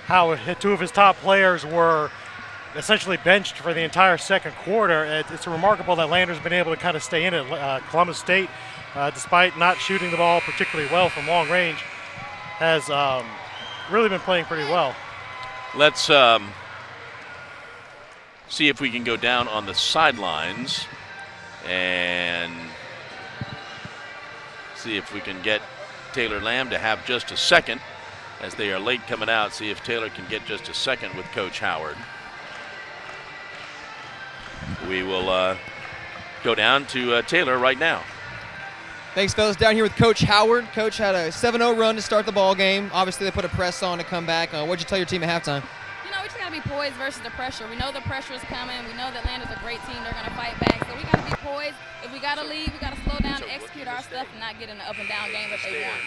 how 2 of his top players were essentially benched for the entire second quarter, it's remarkable that Lander's been able to kind of stay in it. Columbus State, despite not shooting the ball particularly well from long range, has really been playing pretty well.
Let's see if we can go down on the sidelines and see if we can get Taylor Lamb to have just a second as they are late coming out. See if Taylor can get just a second with Coach Howard. We will go down to Taylor right now.
Thanks, fellas. Down here with Coach Howard. Coach had a 7-0 run to start the ball game. Obviously, they put a press on to come back. What'd you tell your team at halftime?
You know, we just got to be poised versus the pressure. We know the pressure is coming. We know that Lander's a great team. They're going to fight back. So we got to be poised. If we got to lead, we got to slow down and execute our stuff and not get in the up and down game that they want.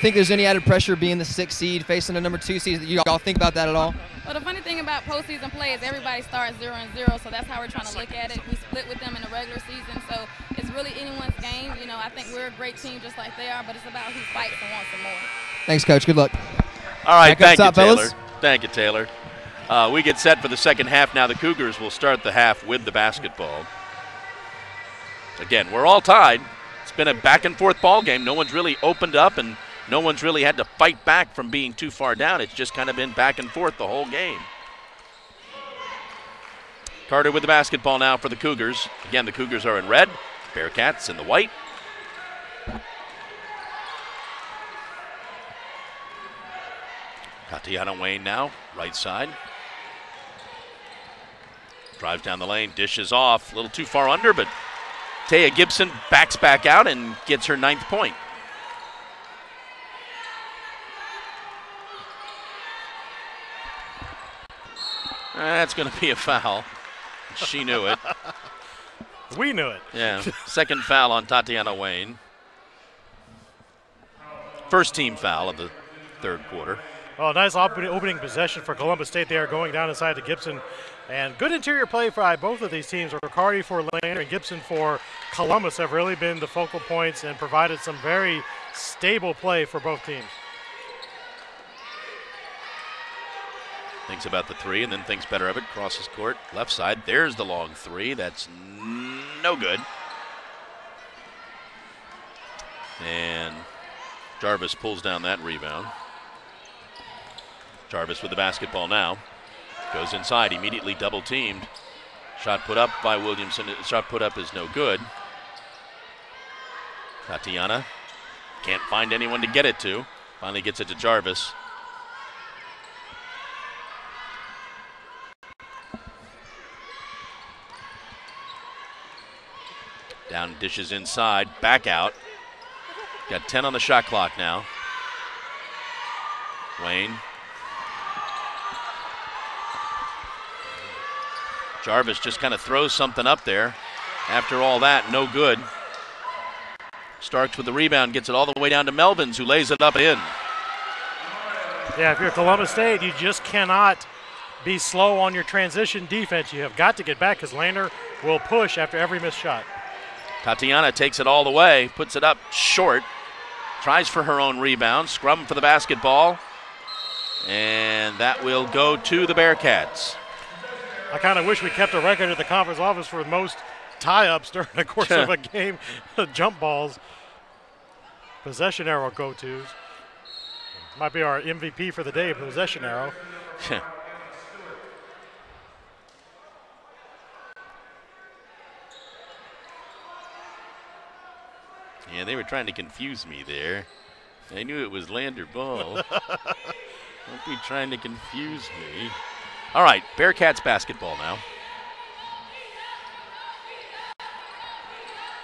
Think there's any added pressure being the 6th seed facing the number 2 seed? You all think about that at all?
Well, the funny thing about postseason play is everybody starts 0-0, so that's how we're trying to look at it. We split with them in the regular season, so it's really anyone's game. You know, I think we're a great team just like they are, but it's about who fights and wants some more.
Thanks, Coach. Good luck.
All right,
Back
thank you,
up top,
Taylor.
fellas.
Thank you, Taylor. We get set for the second half now. The Cougars will start the half with the basketball. Again, we're all tied. It's been a back-and-forth ball game. No one's really opened up, and no one's really had to fight back from being too far down. It's just kind of been back and forth the whole game. Carter with the basketball now for the Cougars. Again, the Cougars are in red. Bearcats in the white. Tatiana Wayne now, right side. Drives down the lane, dishes off. A little too far under, but Taya Gibson backs back out and gets her 9th point. That's going to be a foul. She knew it.
We knew it.
Yeah, second foul on Tatiana Wayne. First team foul of the third quarter.
Well, nice opening possession for Columbus State there, going down inside to Gibson. And good interior play by both of these teams. Riccardi for Lander and Gibson for Columbus have really been the focal points and provided some very stable play for both teams.
Thinks about the 3 and then thinks better of it. Crosses court, left side. There's the long 3. That's no good. And Jarvis pulls down that rebound. Jarvis with the basketball now. Goes inside, immediately double teamed. Shot put up by Williamson. Shot put up is no good. Tatiana Can't find anyone to get it to. Finally gets it to Jarvis. Down, dishes inside, back out. Got 10 on the shot clock now. Wayne. Jarvis just kind of throws something up there. After all that, no good. Starks with the rebound, gets it all the way down to Melvins, who lays it up in.
Yeah, if you're Columbus State, you just cannot be slow on your transition defense. You have got to get back because Lander will push after every missed shot.
Tatiana takes it all the way, puts it up short, tries for her own rebound, scrum for the basketball, and that will go to the Bearcats.
I kind of wish we kept a record at the conference office for most tie-ups during the course of a game. Jump balls, possession arrow go-tos. Might be our MVP for the day, possession arrow.
Yeah, they were trying to confuse me there. I knew it was Lander ball. Don't be trying to confuse me. All right, Bearcats basketball now.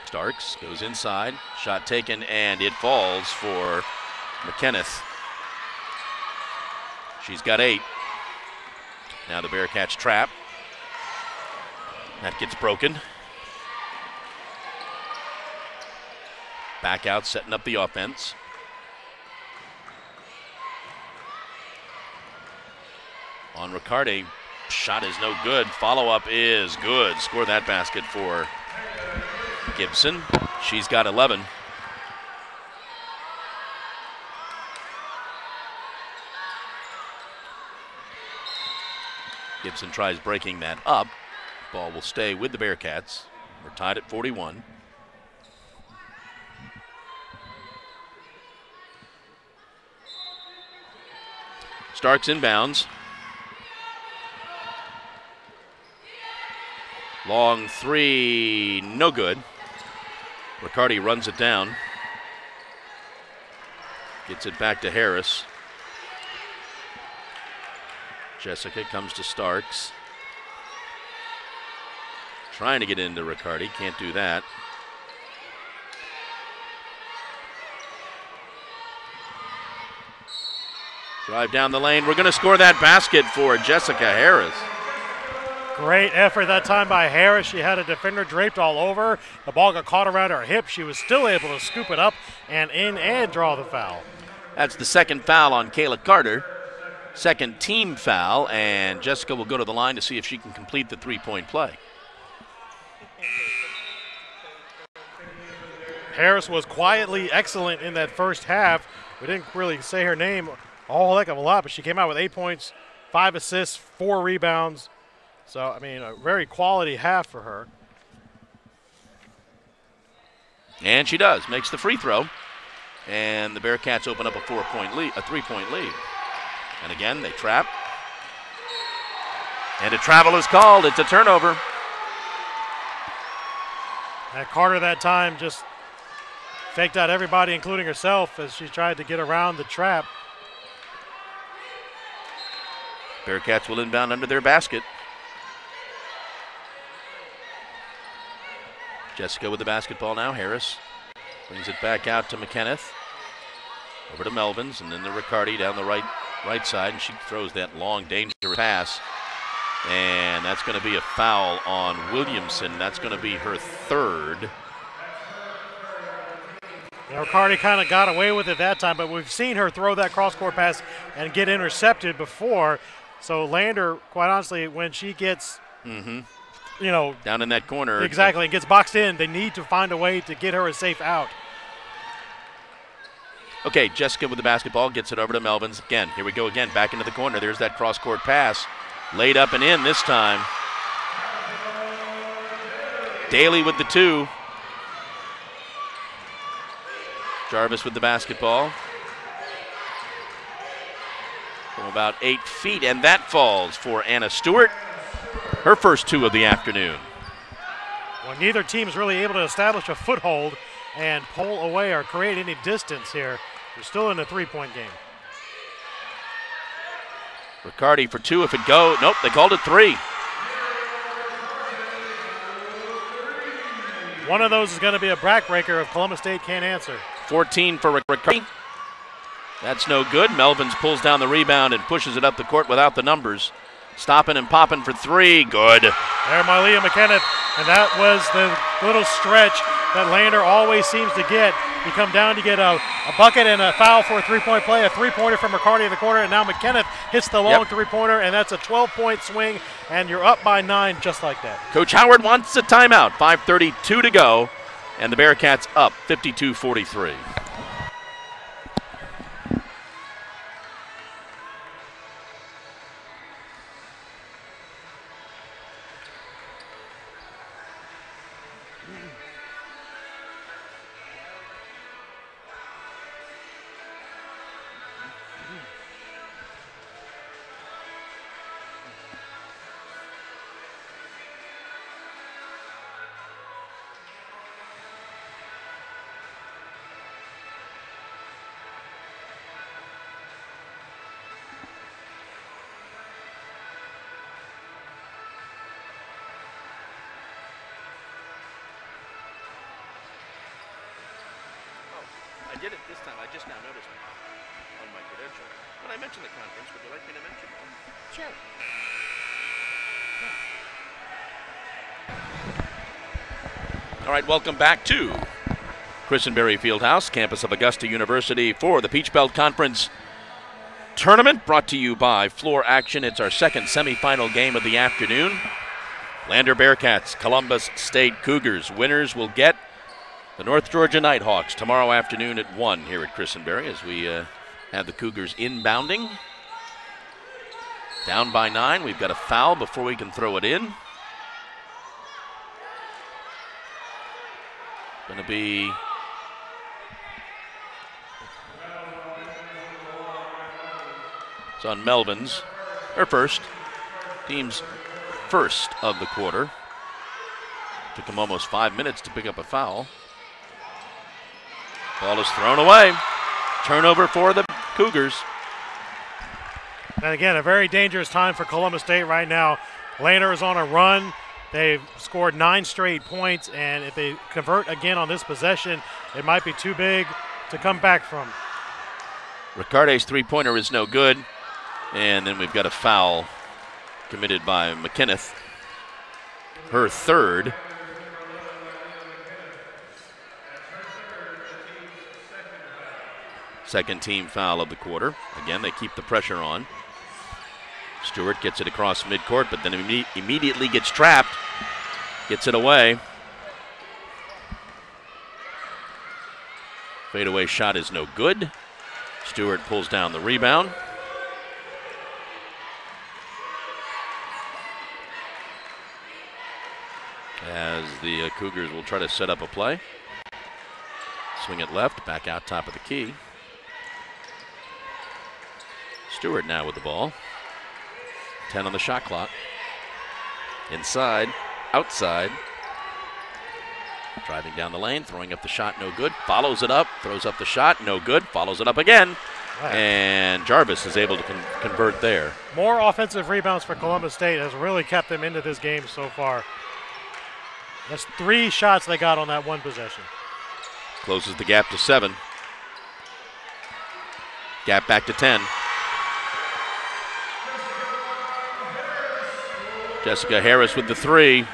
Starks goes inside, shot taken, and it falls for McKenneth. She's got 8. Now the Bearcats trap. That gets broken. Back out, setting up the offense. On Riccardi, shot is no good. Follow-up is good. Score that basket for Gibson. She's got 11. Gibson tries breaking that up. Ball will stay with the Bearcats. We're tied at 41. Starks inbounds. Long three, no good. Riccardi runs it down. Gets it back to Harris. Jessica comes to Starks. Trying to get into Riccardi, can't do that. Drive down the lane. We're going to score that basket for Jessica Harris.
Great effort that time by Harris. She had a defender draped all over. The ball got caught around her hip. She was still able to scoop it up and in and draw the foul.
That's the second foul on Kayla Carter. Second team foul, and Jessica will go to the line to see if she can complete the three-point play.
Harris was quietly excellent in that first half. We didn't really say her name a whole heck of a lot, but she came out with 8 points, 5 assists, 4 rebounds. So, I mean, a very quality half for her.
And she does, makes the free throw. And the Bearcats open up a 3-point lead. And again, they trap. And a travel is called. It's a turnover.
And Carter that time just faked out everybody, including herself, as she tried to get around the trap.
Bearcats will inbound under their basket. Jessica with the basketball now. Harris brings it back out to McKenneth. Over to Melvins, and then the Riccardi down the right side, and she throws that long, dangerous pass. And that's going to be a foul on Williamson. That's going to be her third.
Riccardi kind of got away with it that time, but we've seen her throw that cross-court pass and get intercepted before. So Lander, quite honestly, when she gets, you know,
down in that corner.
Exactly, and gets boxed in, they need to find a way to get her a safe out.
Okay, Jessica with the basketball, gets it over to Melvins. Again, here we go again, back into the corner. There's that cross-court pass. Laid up and in this time. Daly with the 2. Jarvis with the basketball. From about 8 feet, and that falls for Anna Stewart. Her first 2 of the afternoon.
Well, neither team is really able to establish a foothold. and pull away or create any distance here. They're still in a 3-point game.
Riccardi for 2 if it goes. Nope, they called it 3.
One of those is going to be a backbreaker if Columbus State can't answer.
14 for Riccardi. That's no good. Melvins pulls down the rebound and pushes it up the court without the numbers. Stopping and popping for 3. Good.
There, Malia McKenneth, and that was the little stretch that Lander always seems to get. You come down to get a bucket and a foul for a 3-point play, a 3-pointer from Riccardi in the corner, and now McKenneth hits the long 3-pointer, and that's a 12-point swing, and you're up by 9 just like that.
Coach Howard wants a timeout. 5:32 to go, and the Bearcats up 52-43.
I did it this time. I just now noticed on my credential. When I mentioned the conference, would you like me to mention it?
Sure.
All right, welcome back to Christenberry Fieldhouse, campus of Augusta University, for the Peach Belt Conference Tournament, brought to you by Floor Action. It's our second semifinal game of the afternoon. Lander Bearcats, Columbus State Cougars. Winners will get the North Georgia Nighthawks tomorrow afternoon at 1 here at Christenberry as we have the Cougars inbounding. Down by 9. We've got a foul before we can throw it in. Going to be it's on Melvins, her first. Team's first of the quarter. Took him almost 5 minutes to pick up a foul. Ball is thrown away. Turnover for the Cougars.
And again, a very dangerous time for Columbus State right now. Lander is on a run. They've scored 9 straight points, and if they convert again on this possession, it might be too big to come back from.
Riccardi's 3-pointer is no good. And then we've got a foul committed by McKenneth. Her third. Second team foul of the quarter. Again, they keep the pressure on. Stewart gets it across midcourt, but then immediately gets trapped. Gets it away. Fadeaway shot is no good. Stewart pulls down the rebound. As the Cougars will try to set up a play. Swing it left, back out top of the key. Stewart now with the ball. 10 on the shot clock. Inside, outside. Driving down the lane, throwing up the shot, no good. Follows it up, throws up the shot, no good. Follows it up again. Wow. And Jarvis is able to convert there.
More offensive rebounds for Columbus State has really kept them into this game so far. That's 3 shots they got on that one possession.
Closes the gap to 7. Gap back to 10. Jessica Harris with the 3.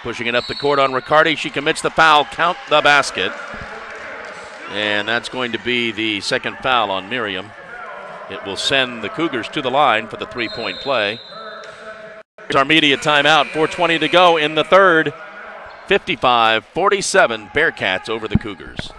Pushing it up the court on Riccardi. She commits the foul. Count the basket. And that's going to be the second foul on Miriam. It will send the Cougars to the line for the 3-point play. Here's our media timeout. 4:20 to go in the third. 55-47, Bearcats over the Cougars.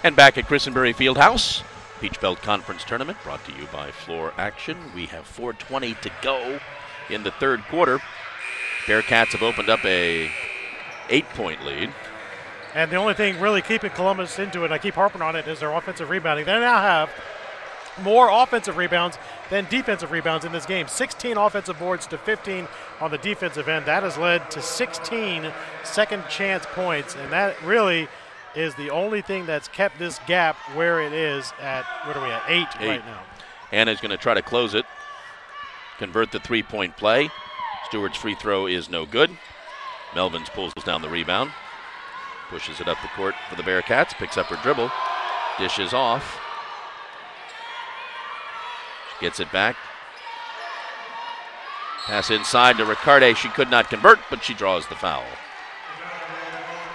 And back at Christenbury Fieldhouse, Peach Belt Conference Tournament brought to you by Floor Action. We have 4:20 to go in the third quarter. Bearcats have opened up a 8-point lead.
And the only thing really keeping Columbus into it, and I keep harping on it, is their offensive rebounding. They now have more offensive rebounds than defensive rebounds in this game. 16 offensive boards to 15 on the defensive end. That has led to 16 second chance points, and that really is the only thing that's kept this gap where it is at, what are we at, 8 right now.
Anna's going to try to close it, convert the three-point play. Stewart's free throw is no good. Melvins pulls down the rebound, pushes it up the court for the Bearcats, picks up her dribble, dishes off. She gets it back. Pass inside to Riccardi. She could not convert, but she draws the foul.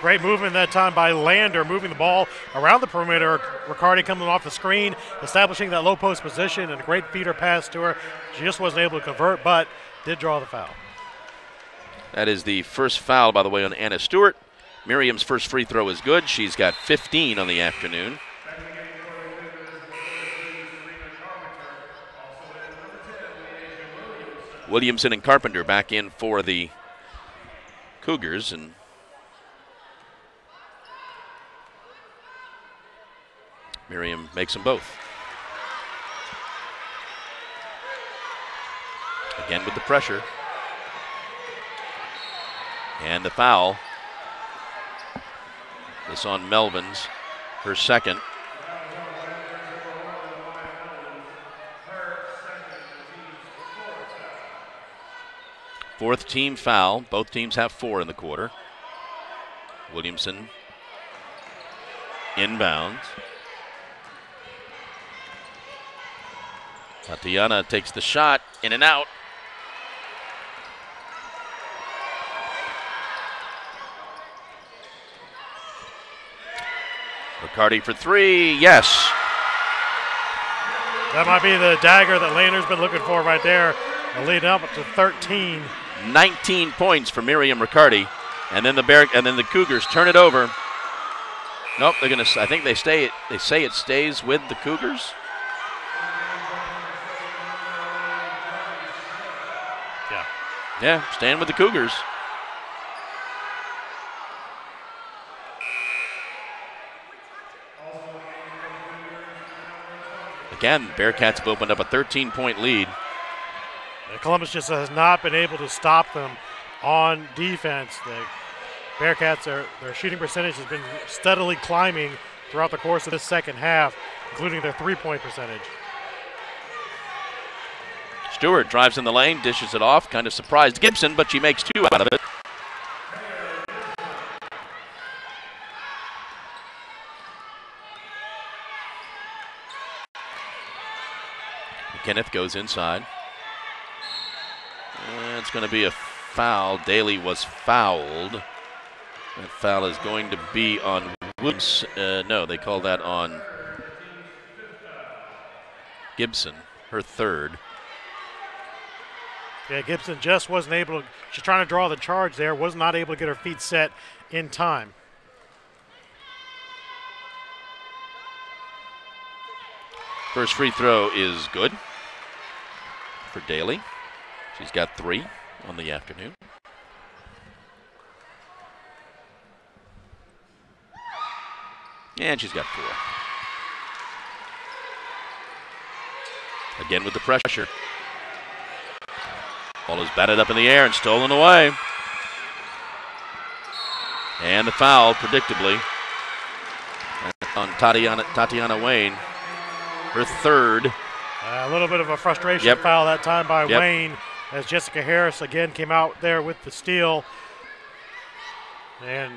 Great movement that time by Lander, moving the ball around the perimeter. Riccardi coming off the screen, establishing that low post position, and a great feeder pass to her. She just wasn't able to convert, but did draw the foul.
That is the first foul, by the way, on Anna Stewart. Miriam's first free throw is good. She's got 15 on the afternoon. Williamson and Carpenter back in for the Cougars, and Miriam makes them both. Again with the pressure. And the foul. This on Melvins, her second. Fourth team foul. Both teams have 4 in the quarter. Williamson inbounds. Tatiana takes the shot, in and out. Riccardi for 3, yes.
That might be the dagger that Lander's been looking for right there. A lead up to 13.
19 points for Miriam Riccardi, and then the Cougars turn it over. Nope, they're gonna. I think they stay. They say it stays with the Cougars. Yeah, staying with the Cougars. Again, Bearcats have opened up a 13-point lead.
Columbus just has not been able to stop them on defense. The Bearcats, their shooting percentage has been steadily climbing throughout the course of this second half, including their three-point percentage.
Stewart drives in the lane, dishes it off, kind of surprised Gibson, but she makes 2 out of it. Kenneth goes inside. It's going to be a foul. Daly was fouled. That foul is going to be on Williams. No, they call that on Gibson, her third.
Yeah, Gibson just wasn't able to, she's trying to draw the charge there, was not able to get her feet set in time.
First free throw is good for Daly. She's got 3 on the afternoon. And she's got 4. Again with the pressure. Ball is batted up in the air and stolen away. And the foul, predictably, on Tatiana Wayne, her third.
A little bit of a frustration foul that time by Wayne, as Jessica Harris again came out there with the steal. And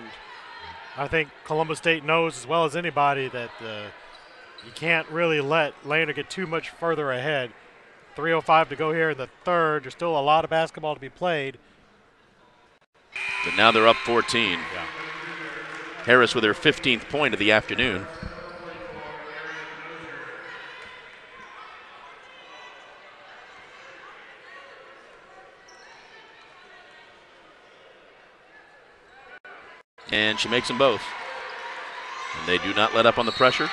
I think Columbus State knows as well as anybody that you can't really let Lander get too much further ahead. 3:05 to go here in the third. There's still a lot of basketball to be played.
But now they're up 14.
Yeah.
Harris with her 15th point of the afternoon. And she makes them both. And they do not let up on the pressure.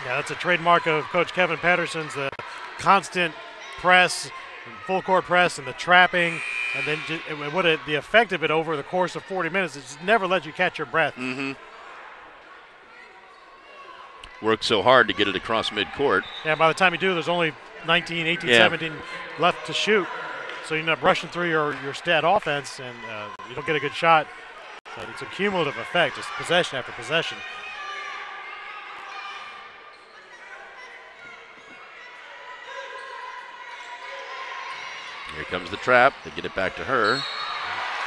Yeah, that's a trademark of Coach Kevin Pedersen's constant press, full court press, and the trapping, and then the effect of it over the course of 40 minutes is just never let you catch your breath.
Worked so hard to get it across midcourt.
Yeah, by the time you do, there's only 19, 18, 17 left to shoot. So you end up rushing through your stat offense, and you don't get a good shot. But it's a cumulative effect, just possession after possession.
Here comes the trap. They get it back to her.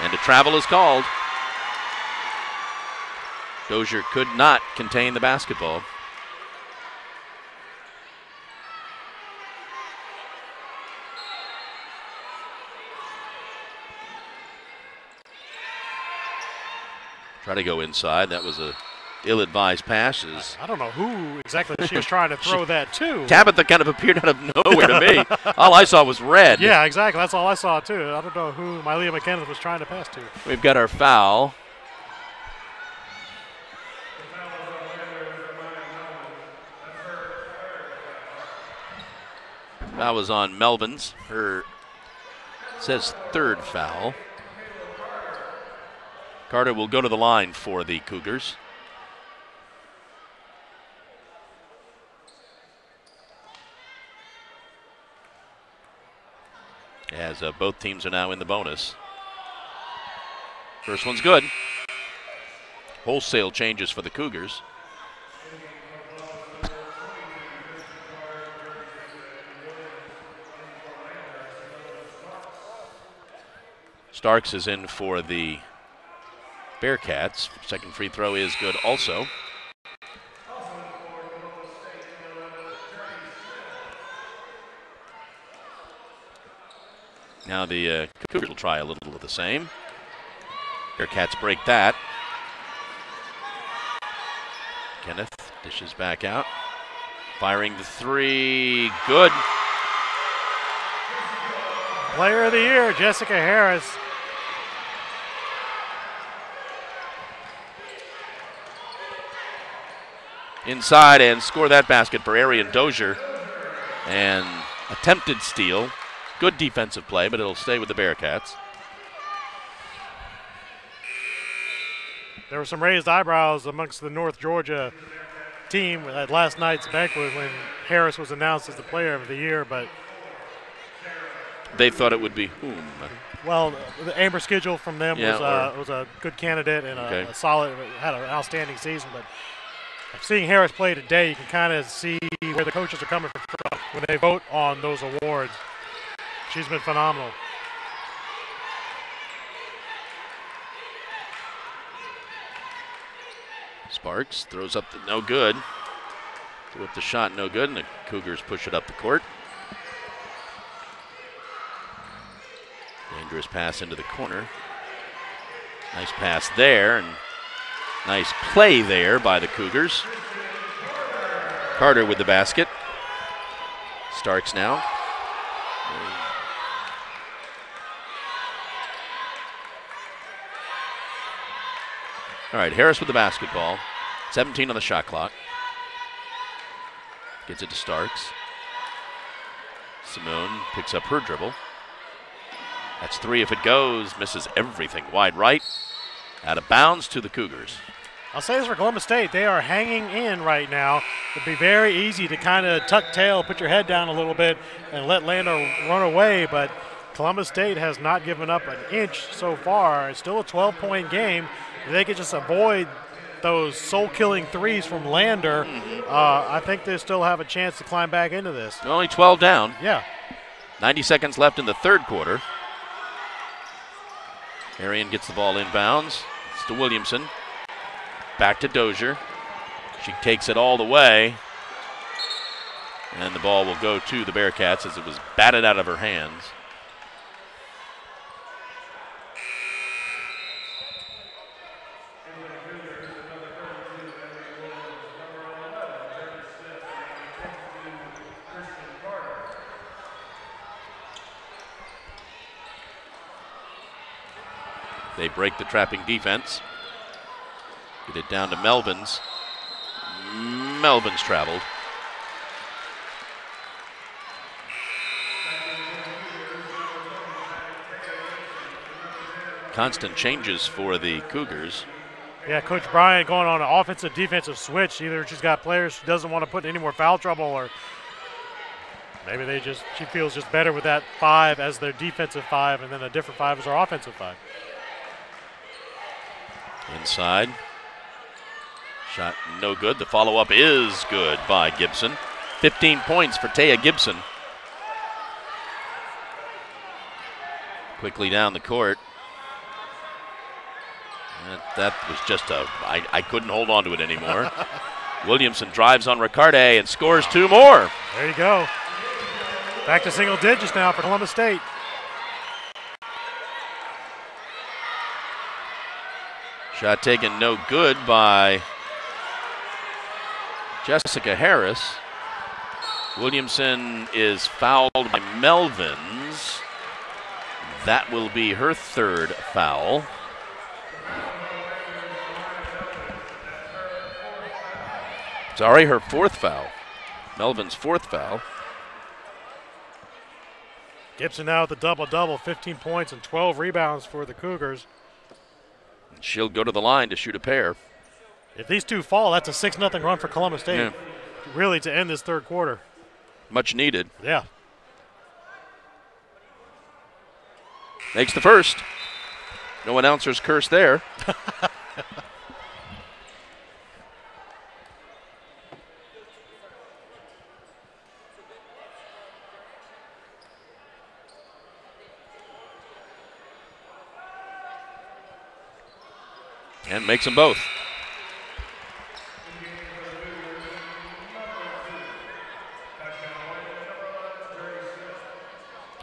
And a travel is called. Dozier could not contain the basketball. Try to go inside. That was a ill-advised pass.
I don't know who exactly she was trying to throw that to.
Tabitha kind of appeared out of nowhere to me. All I saw was red.
Yeah, exactly. That's all I saw, too. I don't know who Mylea McKenna was trying to pass to.
We've got our foul. That was on Melvin's. Her, it says third foul. Carter will go to the line for the Cougars. As both teams are now in the bonus. First one's good. Wholesale changes for the Cougars. Starks is in for the Bearcats. Second free throw is good also. Now the Cougars will try a little of the same. Bearcats break that. Kenneth dishes back out. Firing the three. Good.
Player of the year, Jessica Harris.
Inside and score that basket for Arian Dozier. And attempted steal. Good defensive play, but it'll stay with the Bearcats.
There were some raised eyebrows amongst the North Georgia team at last night's banquet when Harris was announced as the player of the year, but
they thought it would be whom?
Well, the Amber Schedule from them was a good candidate and a solid, had an outstanding season, but seeing Harris play today, you can kind of see where the coaches are coming from when they vote on those awards. She's been phenomenal.
Sparks throws up the no good. Threw up the shot, no good, and the Cougars push it up the court. Dangerous pass into the corner. Nice pass there, and nice play there by the Cougars. Carter with the basket. Starks now. All right, Harris with the basketball. 17 on the shot clock. Gets it to Starks. Simone picks up her dribble. That's three if it goes. Misses everything. Wide right. Out of bounds to the Cougars.
I'll say this for Columbus State. They are hanging in right now. It'd be very easy to kind of tuck tail, put your head down a little bit, and let Lando run away, but Columbus State has not given up an inch so far. It's still a 12-point game. If they could just avoid those soul-killing threes from Lander, I think they still have a chance to climb back into this.
Only 12 down.
Yeah.
90 seconds left in the third quarter. Arian gets the ball inbounds. It's to Williamson. Back to Dozier. She takes it all the way. And the ball will go to the Bearcats as it was batted out of her hands. They break the trapping defense. Get it down to Melvin's. Melvin's traveled. Constant changes for the Cougars.
Yeah, Coach Bryant going on an offensive defensive switch. Either she's got players she doesn't want to put in any more foul trouble, or maybe she feels just better with that 5 as their defensive 5, and then a different 5 as their offensive 5.
Inside. Shot no good. The follow-up is good by Gibson. 15 points for Taya Gibson. Quickly down the court. That was just I couldn't hold on to it anymore. Williamson drives on Riccardi and scores 2 more.
There you go. Back to single digits now for Columbus State.
Shot taken no good by Jessica Harris. Williamson is fouled by Melvins. That will be her 3rd foul. Sorry, her 4th foul. Melvin's 4th foul.
Gibson now with the double-double, 15 points and 12 rebounds for the Cougars.
She'll go to the line to shoot a pair.
If these two fall, that's a 6-0 run for Columbus State,
Yeah.
really, to end this 3rd quarter.
Much needed.
Yeah.
Makes the first. No announcer's curse there. And makes them both.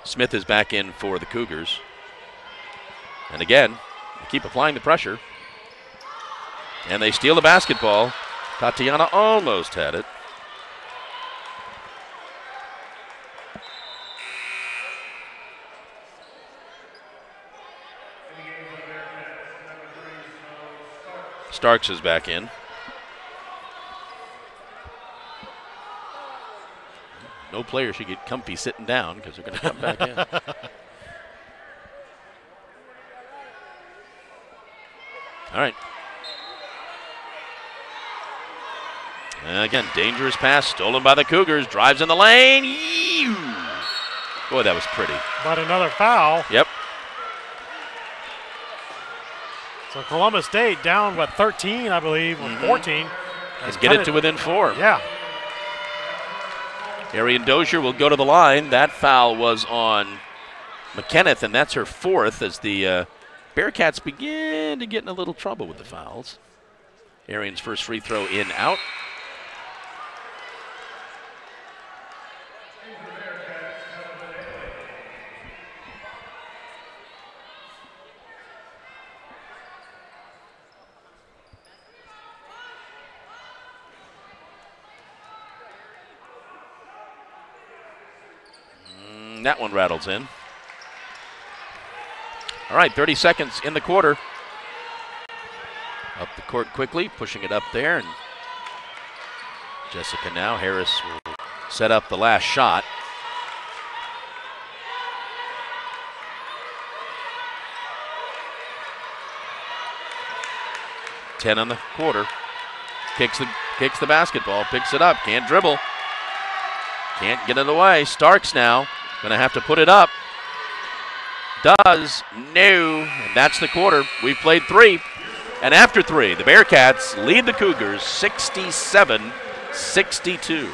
Smith is back in for the Cougars. And again, they keep applying the pressure. And they steal the basketball. Tatiana almost had it. Starks is back in. No player should get comfy sitting down because they're going to come back in. All right. And again, dangerous pass stolen by the Cougars. Drives in the lane. Eew. Boy, that was pretty.
But another foul.
Yep.
So Columbus State down, 13, I believe, or 14.
Let's get it to within 4.
Yeah.
Arian Dozier will go to the line. That foul was on McKenneth, and that's her 4th as the Bearcats begin to get in a little trouble with the fouls. Arian's first free throw in, out. That one rattles in. All right, 30 seconds in the quarter. Up the court quickly, pushing it up there. And Jessica now. Harris will set up the last shot. Ten on the quarter. Kicks the basketball, picks it up, can't dribble. Can't get it away. Starks now. Gonna have to put it up. Does. No. And that's the quarter. We've played 3. And after 3, the Bearcats lead the Cougars 67-62.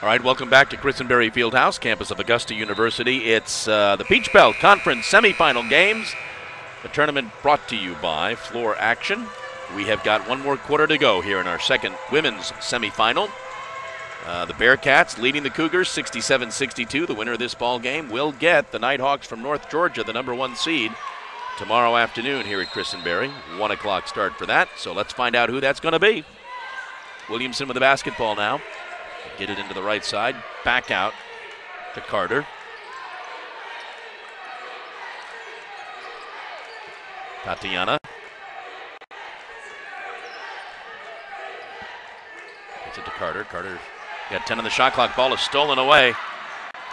All right, welcome back to Christenberry Fieldhouse, campus of Augusta University. It's the Peach Belt Conference semifinal games. The tournament brought to you by Floor Action. We have got one more quarter to go here in our second women's semifinal. The Bearcats leading the Cougars 67-62. The winner of this ball game will get the Nighthawks from North Georgia, the #1 seed, tomorrow afternoon here at Christenberry. 1 o'clock start for that, so let's find out who that's going to be. Williamson with the basketball now. Get it into the right side. Back out to Carter. Tatiana. Gets it to Carter. Carter got 10 on the shot clock. Ball is stolen away.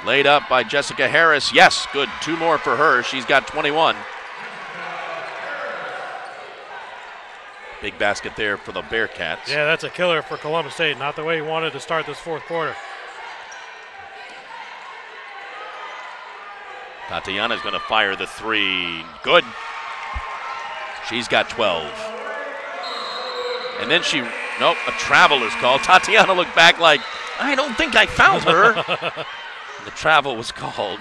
Laid up by Jessica Harris. Yes, good. 2 more for her. She's got 21. Big basket there for the Bearcats.
Yeah, that's a killer for Columbus State. Not the way he wanted to start this fourth quarter.
Tatiana's going to fire the 3. Good. She's got 12. And then nope, a travel is called. Tatiana looked back like, I don't think I fouled her. And the travel was called.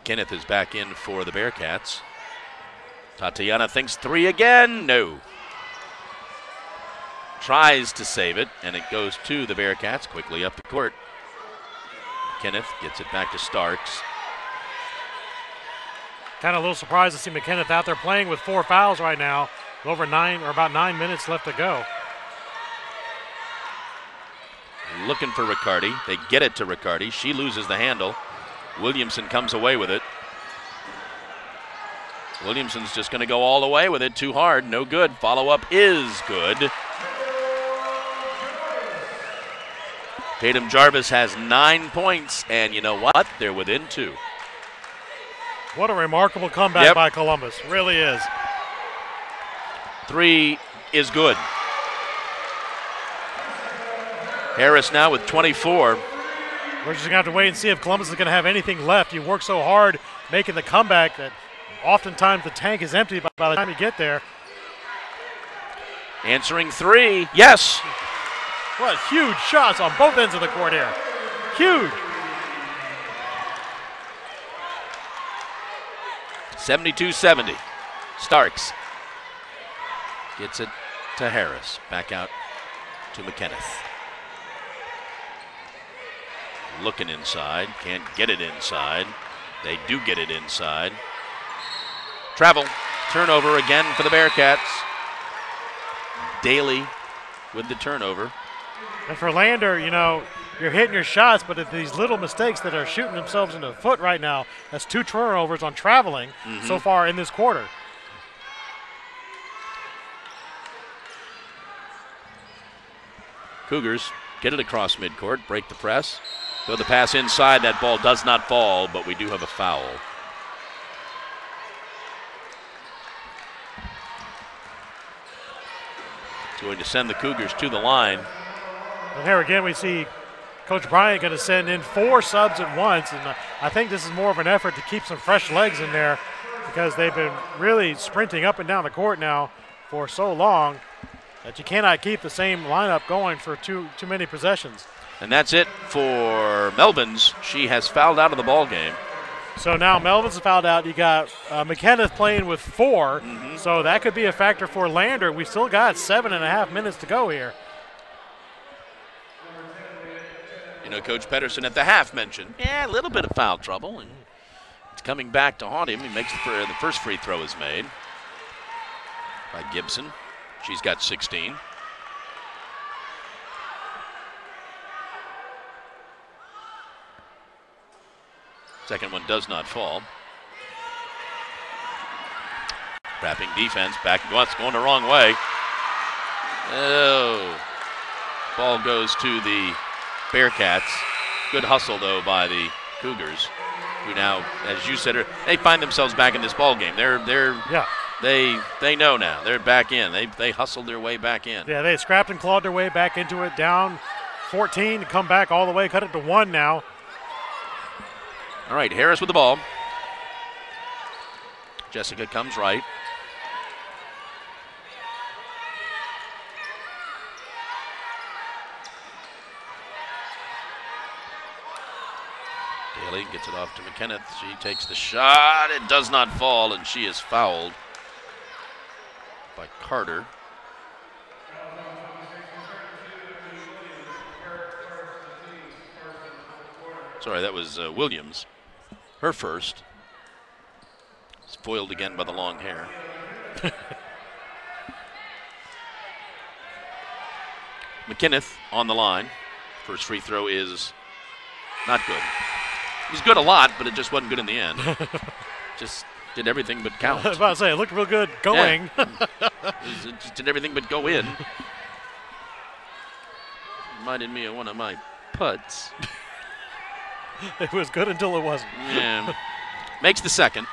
Kenneth is back in for the Bearcats. Tatiana thinks 3 again. No. Tries to save it, and it goes to the Bearcats quickly up the court. Kenneth gets it back to Starks.
Kind of a little surprised to see McKenneth out there playing with 4 fouls right now. Over about 9 minutes left to go.
Looking for Riccardi. They get it to Riccardi. She loses the handle. Williamson comes away with it. Williamson's just going to go all the way with it. Too hard. No good. Follow-up is good. Tatum Jarvis has 9 points, and you know what? They're within 2.
What a remarkable comeback by Columbus. Really is.
3 is good. Harris now with 24.
We're just going to have to wait and see if Columbus is going to have anything left. You work so hard making the comeback that oftentimes the tank is empty by the time you get there.
Answering 3. Yes.
What huge shots on both ends of the court here. Huge.
72-70. Starks gets it to Harris. Back out to McKenneth. Looking inside, can't get it inside. They do get it inside. Travel, turnover again for the Bearcats. Daly with the turnover.
And for Lander, you know, you're hitting your shots, but if these little mistakes that are shooting themselves in the foot right now, that's 2 turnovers on traveling so far in this quarter.
Cougars get it across midcourt, break the press. Throw the pass inside, that ball does not fall, but we do have a foul. It's going to send the Cougars to the line.
And here again we see Coach Bryant going to send in 4 subs at once, and I think this is more of an effort to keep some fresh legs in there because they've been really sprinting up and down the court now for so long that you cannot keep the same lineup going for too many possessions.
And that's it for Melvin's. She has fouled out of the ball game.
So now Melvin's fouled out. You got McKenneth playing with 4, so that could be a factor for Lander. We've still got 7.5 minutes to go here.
You know, Coach Pedersen at the half mentioned, a little bit of foul trouble, and it's coming back to haunt him. He makes the first free throw is made by Gibson. She's got 16. Second one does not fall. Wrapping defense, back once, going the wrong way. Oh. Ball goes to the Bearcats. Good hustle, though, by the Cougars, who now, as you said, they find themselves back in this ball game. They're They know now. They're back in. They hustled their way back in.
Yeah, they scrapped and clawed their way back into it, down 14 to come back all the way, cut it to 1 now.
All right, Harris with the ball. Jessica comes right. Daly gets it off to McKenneth. She takes the shot. It does not fall, and she is fouled by Carter. Sorry, that was Williams. Her first. It's foiled again by the long hair. McKenneth on the line. First free throw is not good. It was good a lot, but it just wasn't good in the end. Just did everything but count.
I was about to say, it looked real good going.
Yeah. It just did everything but go in. Reminded me of one of my putts.
It was good until it wasn't.
Yeah. Makes the second.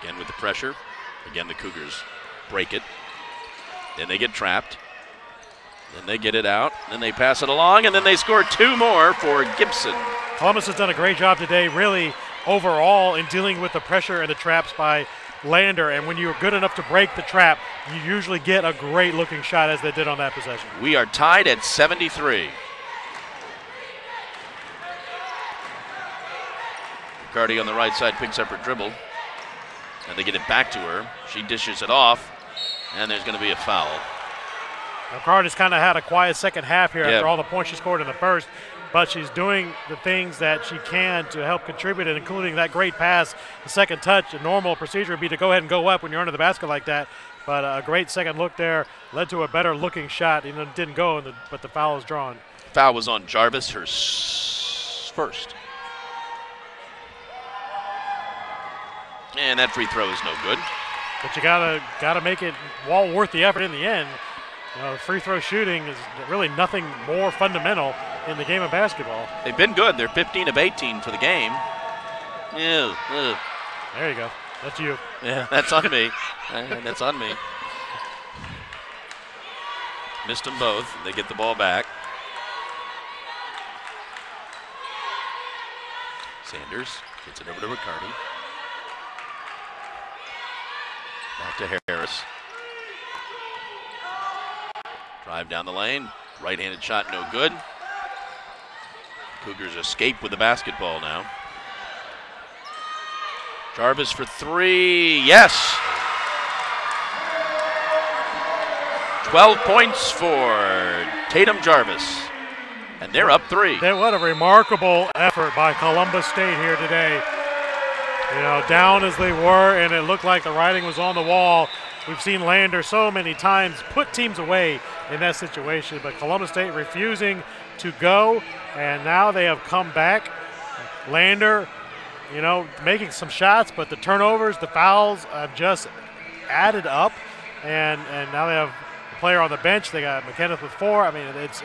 Again with the pressure. Again, the Cougars break it. Then they get trapped. Then they get it out. Then they pass it along, and then they score 2 more for Gibson.
Columbus has done a great job today, really, overall, in dealing with the pressure and the traps by Lander. And when you're good enough to break the trap, you usually get a great-looking shot, as they did on that possession.
We are tied at 73. McCarty on the right side picks up her dribble. And they get it back to her. She dishes it off, and there's going to be a foul.
Now, Carter's kind of had a quiet second half here
Yeah.
after all the points she scored in the first, but she's doing the things that she can to help contribute, and including that great pass, the second touch. A normal procedure would be to go ahead and go up when you're under the basket like that, but a great second look there led to a better looking shot. You know, it didn't go, but the foul is drawn.
Foul was on Jarvis, her first. And that free throw is no good.
But you gotta make it well worth the effort in the end. You know, free throw shooting is really nothing more fundamental in the game of basketball.
They've been good. They're 15 of 18 for the game. Ew, ew.
There you go. That's you.
Yeah, that's on me. That's on me. Missed them both. They get the ball back. Sanders gets it over to Riccardi. Back to Harris. Drive down the lane. Right-handed shot, no good. Cougars escape with the basketball now. Jarvis for 3. Yes! 12 points for Tatum Jarvis. And they're up 3.
What a remarkable effort by Columbus State here today. You know, down as they were, and it looked like the writing was on the wall. We've seen Lander so many times put teams away in that situation, but Columbus State refusing to go, and now they have come back. Lander, you know, making some shots, but the turnovers, the fouls have just added up, and now they have a player on the bench. They got McKenneth with 4. I mean, it's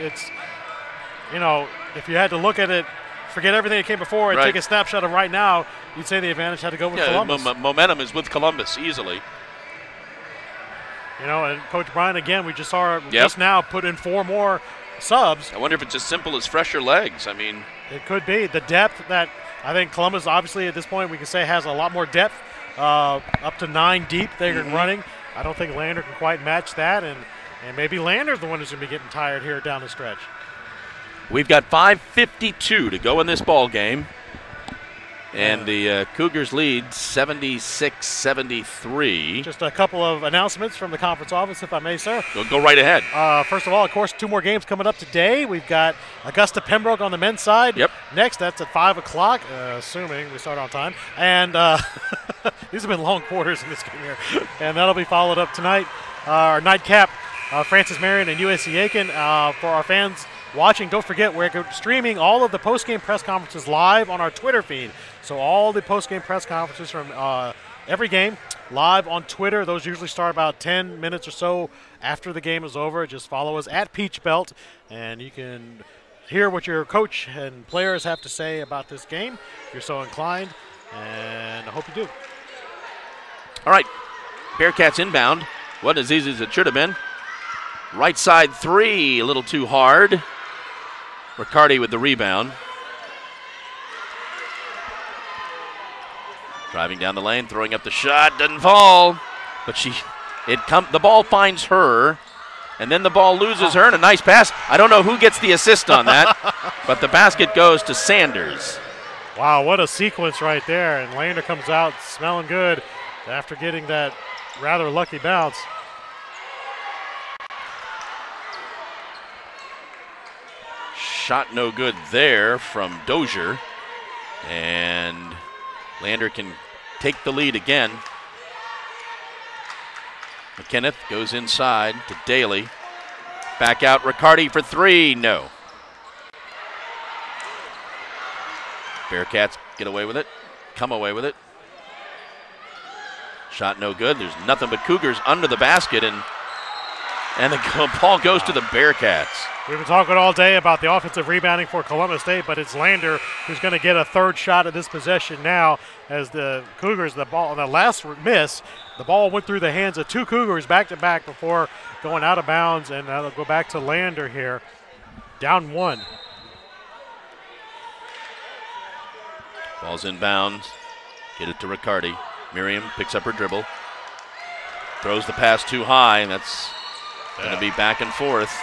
you know, if you had to look at it, forget everything that came before and take a snapshot of right now, you'd say the advantage had to go with Columbus.
Momentum is with Columbus easily.
You know, and Coach Bryan, again, we just saw her just now put in 4 more subs.
I wonder if it's as simple as fresher legs. I mean,
it could be. The depth that I think Columbus, obviously, at this point, we can say has a lot more depth, up to 9 deep they're running. I don't think Lander can quite match that, and maybe Lander's the one who's going to be getting tired here down the stretch.
We've got 5:52 to go in this ball game. And the Cougars lead 76-73.
Just a couple of announcemements from the conference office, if I may, sir.
Go right ahead.
First of all, of course, 2 more games coming up today. We've got Augusta Pembroke on the men's side.
Yep.
Next, that's at 5 o'clock, assuming we start on time. And these have been long quarters in this game here. And that'll be followed up tonight. Our nightcap, Francis Marion and USC Aiken. For our fans watching, don't forget, we're streaming all of the post-game press conferences live on our Twitter feed. So all the post-game press conferences from every game live on Twitter. Those usually start about 10 minutes or so after the game is over. Just follow us at Peachbelt, and you can hear what your coach and players have to say about this game if you're so inclined. and I hope you do.
All right, Bearcats inbound. Wasn't as easy as it should have been. Right side three, a little too hard. Riccardi with the rebound. Driving down the lane, throwing up the shot, doesn't fall. But the ball finds her, and then the ball loses her, and a nice pass. I don't know who gets the assist on that, but the basket goes to Sanders.
Wow, what a sequence right there. And Lander comes out smelling good after getting that rather lucky bounce.
Shot no good there from Dozier. And Lander can take the lead again. McKenneth goes inside to Daly. Back out Riccardi for three. No. Bearcats get away with it. Come away with it. Shot no good. There's nothing but Cougars under the basket, and the ball goes to the Bearcats.
We've been talking all day about the offensive rebounding for Columbus State, but it's Lander who's going to get a third shot at this possession now as the Cougars, the ball on the last miss, the ball went through the hands of two Cougars back-to-back before going out of bounds, and they'll go back to Lander here. Down one.
Ball's inbounds. Get it to Riccardi. Miriam picks up her dribble. Throws the pass too high, and that's going to be back and forth.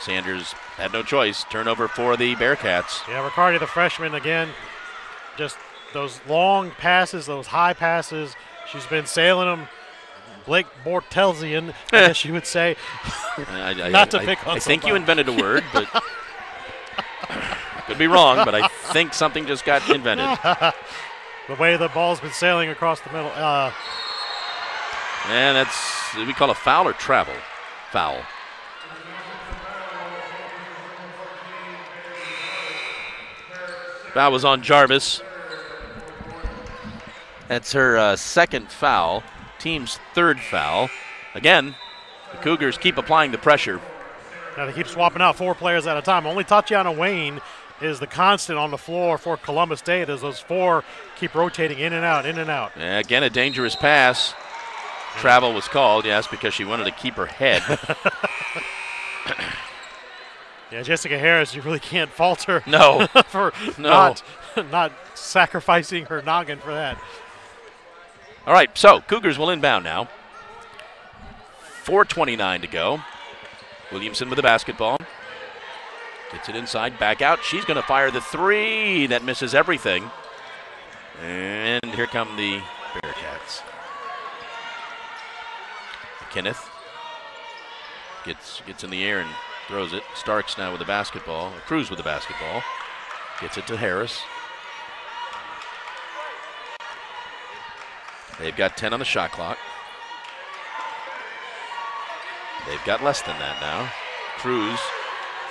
Sanders had no choice. Turnover for the Bearcats.
Yeah, Riccardi, the freshman, again, just those long passes, those high passes. She's been sailing them. Blake Bortelsian, I guess you would say. Not to pick on
I think you invented a word, but could be wrong, but I think something just got invented.
The way the ball's been sailing across the middle.
And that's, we call a foul or travel? Foul. Foul was on Jarvis. That's her second foul, team's third foul. Again, the Cougars keep applying the pressure.
Now they keep swapping out four players at a time. Only Tatiana Wayne is the constant on the floor for Columbus State as those four keep rotating in and out, in and out.
Again, a dangerous pass. Travel was called, yes, because she wanted to keep her head.
Yeah, Jessica Harris, you really can't fault her.
No.
for
no.
not sacrificing her noggin for that.
All right, so Cougars will inbound now. 4:29 to go. Williamson with the basketball. Gets it inside, back out. She's going to fire the three. That misses everything. And here come the Bearcats. Kenneth gets in the air and throws it. Starks now with the basketball. Cruz with the basketball. Gets it to Harris. They've got 10 on the shot clock. They've got less than that now. Cruz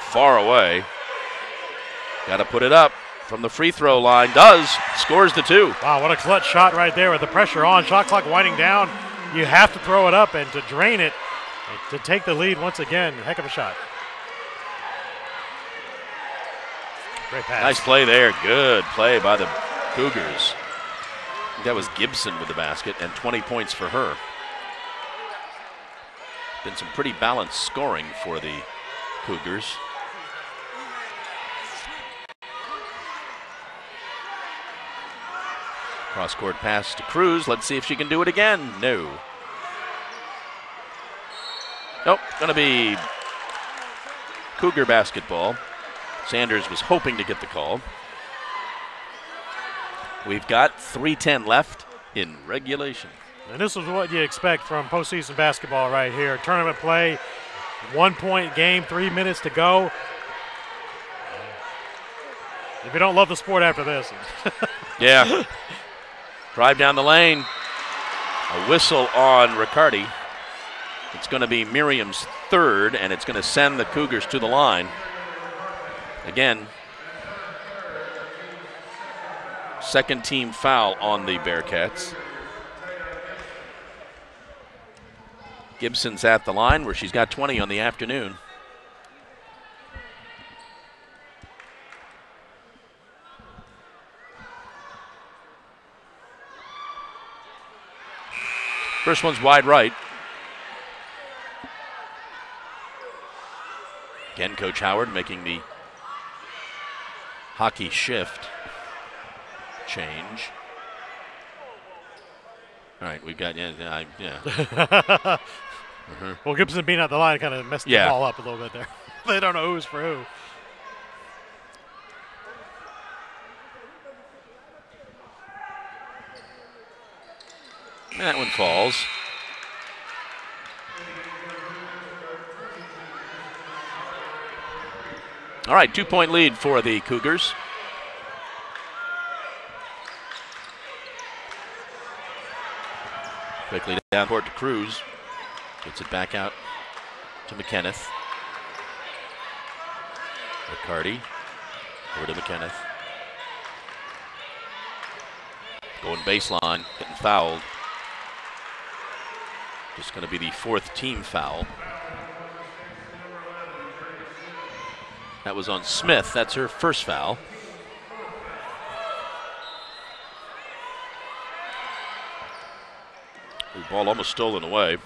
far away. Got to put it up from the free throw line. Does. Scores the two.
Wow, what a clutch shot right there with the pressure on. Shot clock winding down. You have to throw it up and to drain it, to take the lead once again. Heck of a shot. Great pass.
Nice play there. Good play by the Cougars. I think that was Gibson with the basket, and 20 points for her. Been some pretty balanced scoring for the Cougars. Cross-court pass to Cruz. Let's see if she can do it again. No. Nope, gonna be Cougar basketball. Sanders was hoping to get the call. We've got 3:10 left in regulation.
And this is what you expect from postseason basketball right here. Tournament play, 1 point game, 3 minutes to go. If you don't love the sport after this.
Yeah. Drive down the lane. A whistle on Riccardi. It's going to be Miriam's third, and it's going to send the Cougars to the line. Again, second team foul on the Bearcats. Gibson's at the line where she's got 20 on the afternoon. First one's wide right. Again, Coach Howard making the hockey shift change. All right, we've got, yeah.
Well, Gibson being at the line kind of messed the ball up a little bit there. They don't know who's for who.
That one falls. All right, 2-point lead for the Cougars. Quickly down court to Cruz. Gets it back out to McKenneth. McCarty over to McKenneth. Going baseline, getting fouled. Just going to be the 4th team foul. That was on Smith. That's her first foul. The ball almost stolen away.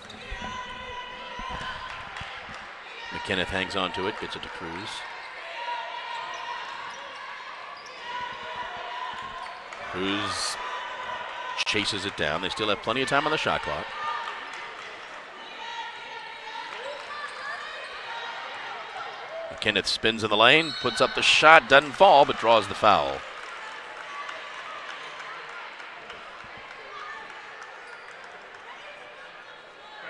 McKenneth hangs on to it, gets it to Cruz. Cruz chases it down. They still have plenty of time on the shot clock. McKenneth spins in the lane, puts up the shot, doesn't fall, but draws the foul.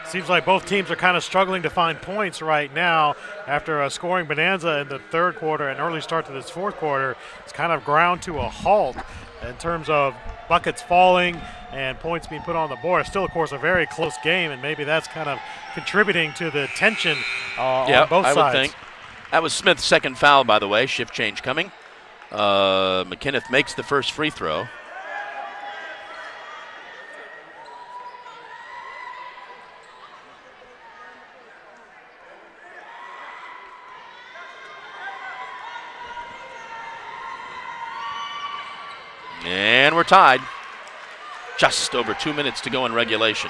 Seems like both teams are kind of struggling to find points right now after a scoring bonanza in the third quarter and early start to this fourth quarter. It's kind of ground to a halt in terms of buckets falling and points being put on the board. Still, of course, a very close game, and maybe that's kind of contributing to the tension on both sides. I would think.
That was Smith's second foul, by the way. Shift change coming. McKenneth makes the first free throw. And we're tied. Just over 2 minutes to go in regulation.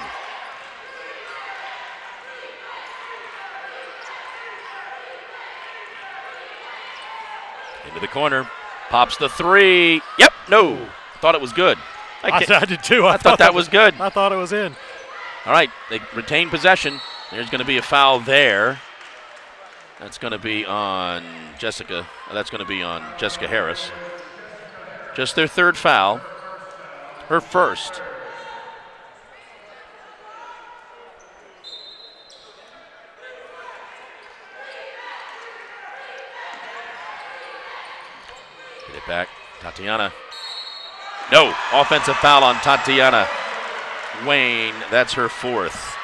Into the corner. Pops the three. Yep, no. Thought it was good.
I did too.
I thought that was good.
I thought it was in.
All right, they retain possession. There's going to be a foul there. That's going to be on Jessica. That's going to be on Jessica Harris. Just their third foul. Her first. Get it back. Tatiana. No. Offensive foul on Tatiana Wayne. That's her fourth.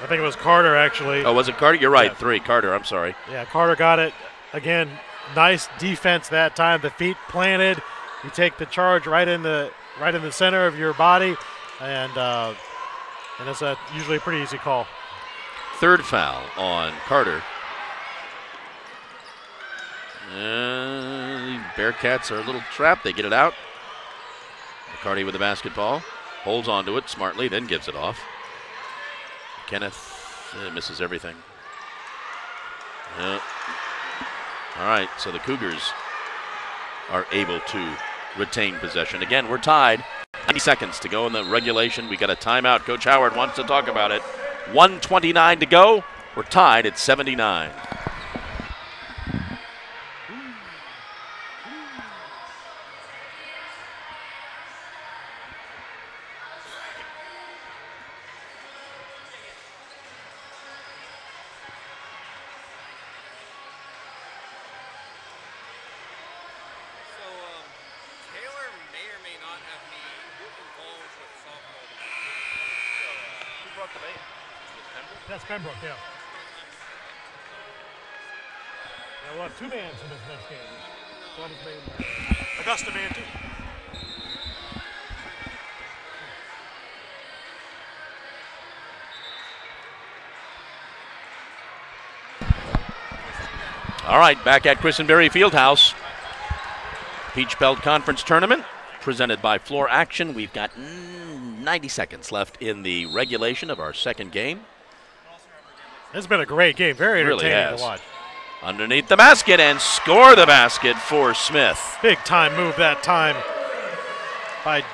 I think it was Carter, actually.
Oh, was it Carter? You're right. Yeah. 3. Carter, I'm sorry.
Yeah, Carter got it. Again, nice defense that time. The feet planted. You take the charge right in the center of your body, and it's usually a pretty easy call.
Third foul on Carter. The Bearcats are a little trapped. They get it out. McCarty with the basketball. Holds onto it smartly, then gives it off. Kenneth misses everything. All right, so the Cougars are able to retain possession. Again, we're tied. 90 seconds to go in the regulation. We got a timeout. Coach Howard wants to talk about it. 1:29 to go. We're tied at 79.
That's Pembroke, yeah. We'll have 2 bands in this next game. One is made Augusta band too.
All right, back at Christenberry Fieldhouse. Peach Belt Conference Tournament. presented by Floor Action. We've got 90 seconds left in the regulation of our second game.
It's been a great game. Very entertaining
Really has.
to watch.
Underneath the basket and score the basket for Smith.
Big time move that time by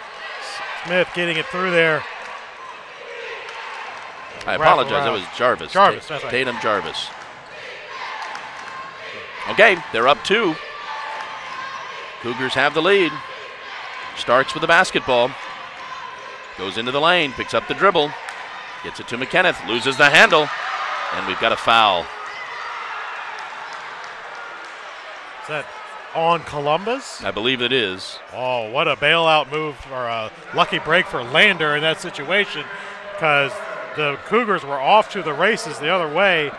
Smith getting it through there.
I apologize. It was Jarvis.
Jarvis, that's right.
Tatum Jarvis. Okay, they're up 2. Cougars have the lead. Starks with the basketball. Goes into the lane, picks up the dribble. Gets it to McKenneth, loses the handle. And we've got a foul.
Is that on Columbus?
I believe it is.
Oh, what a bailout move or a lucky break for Lander in that situation, because the Cougars were off to the races the other way.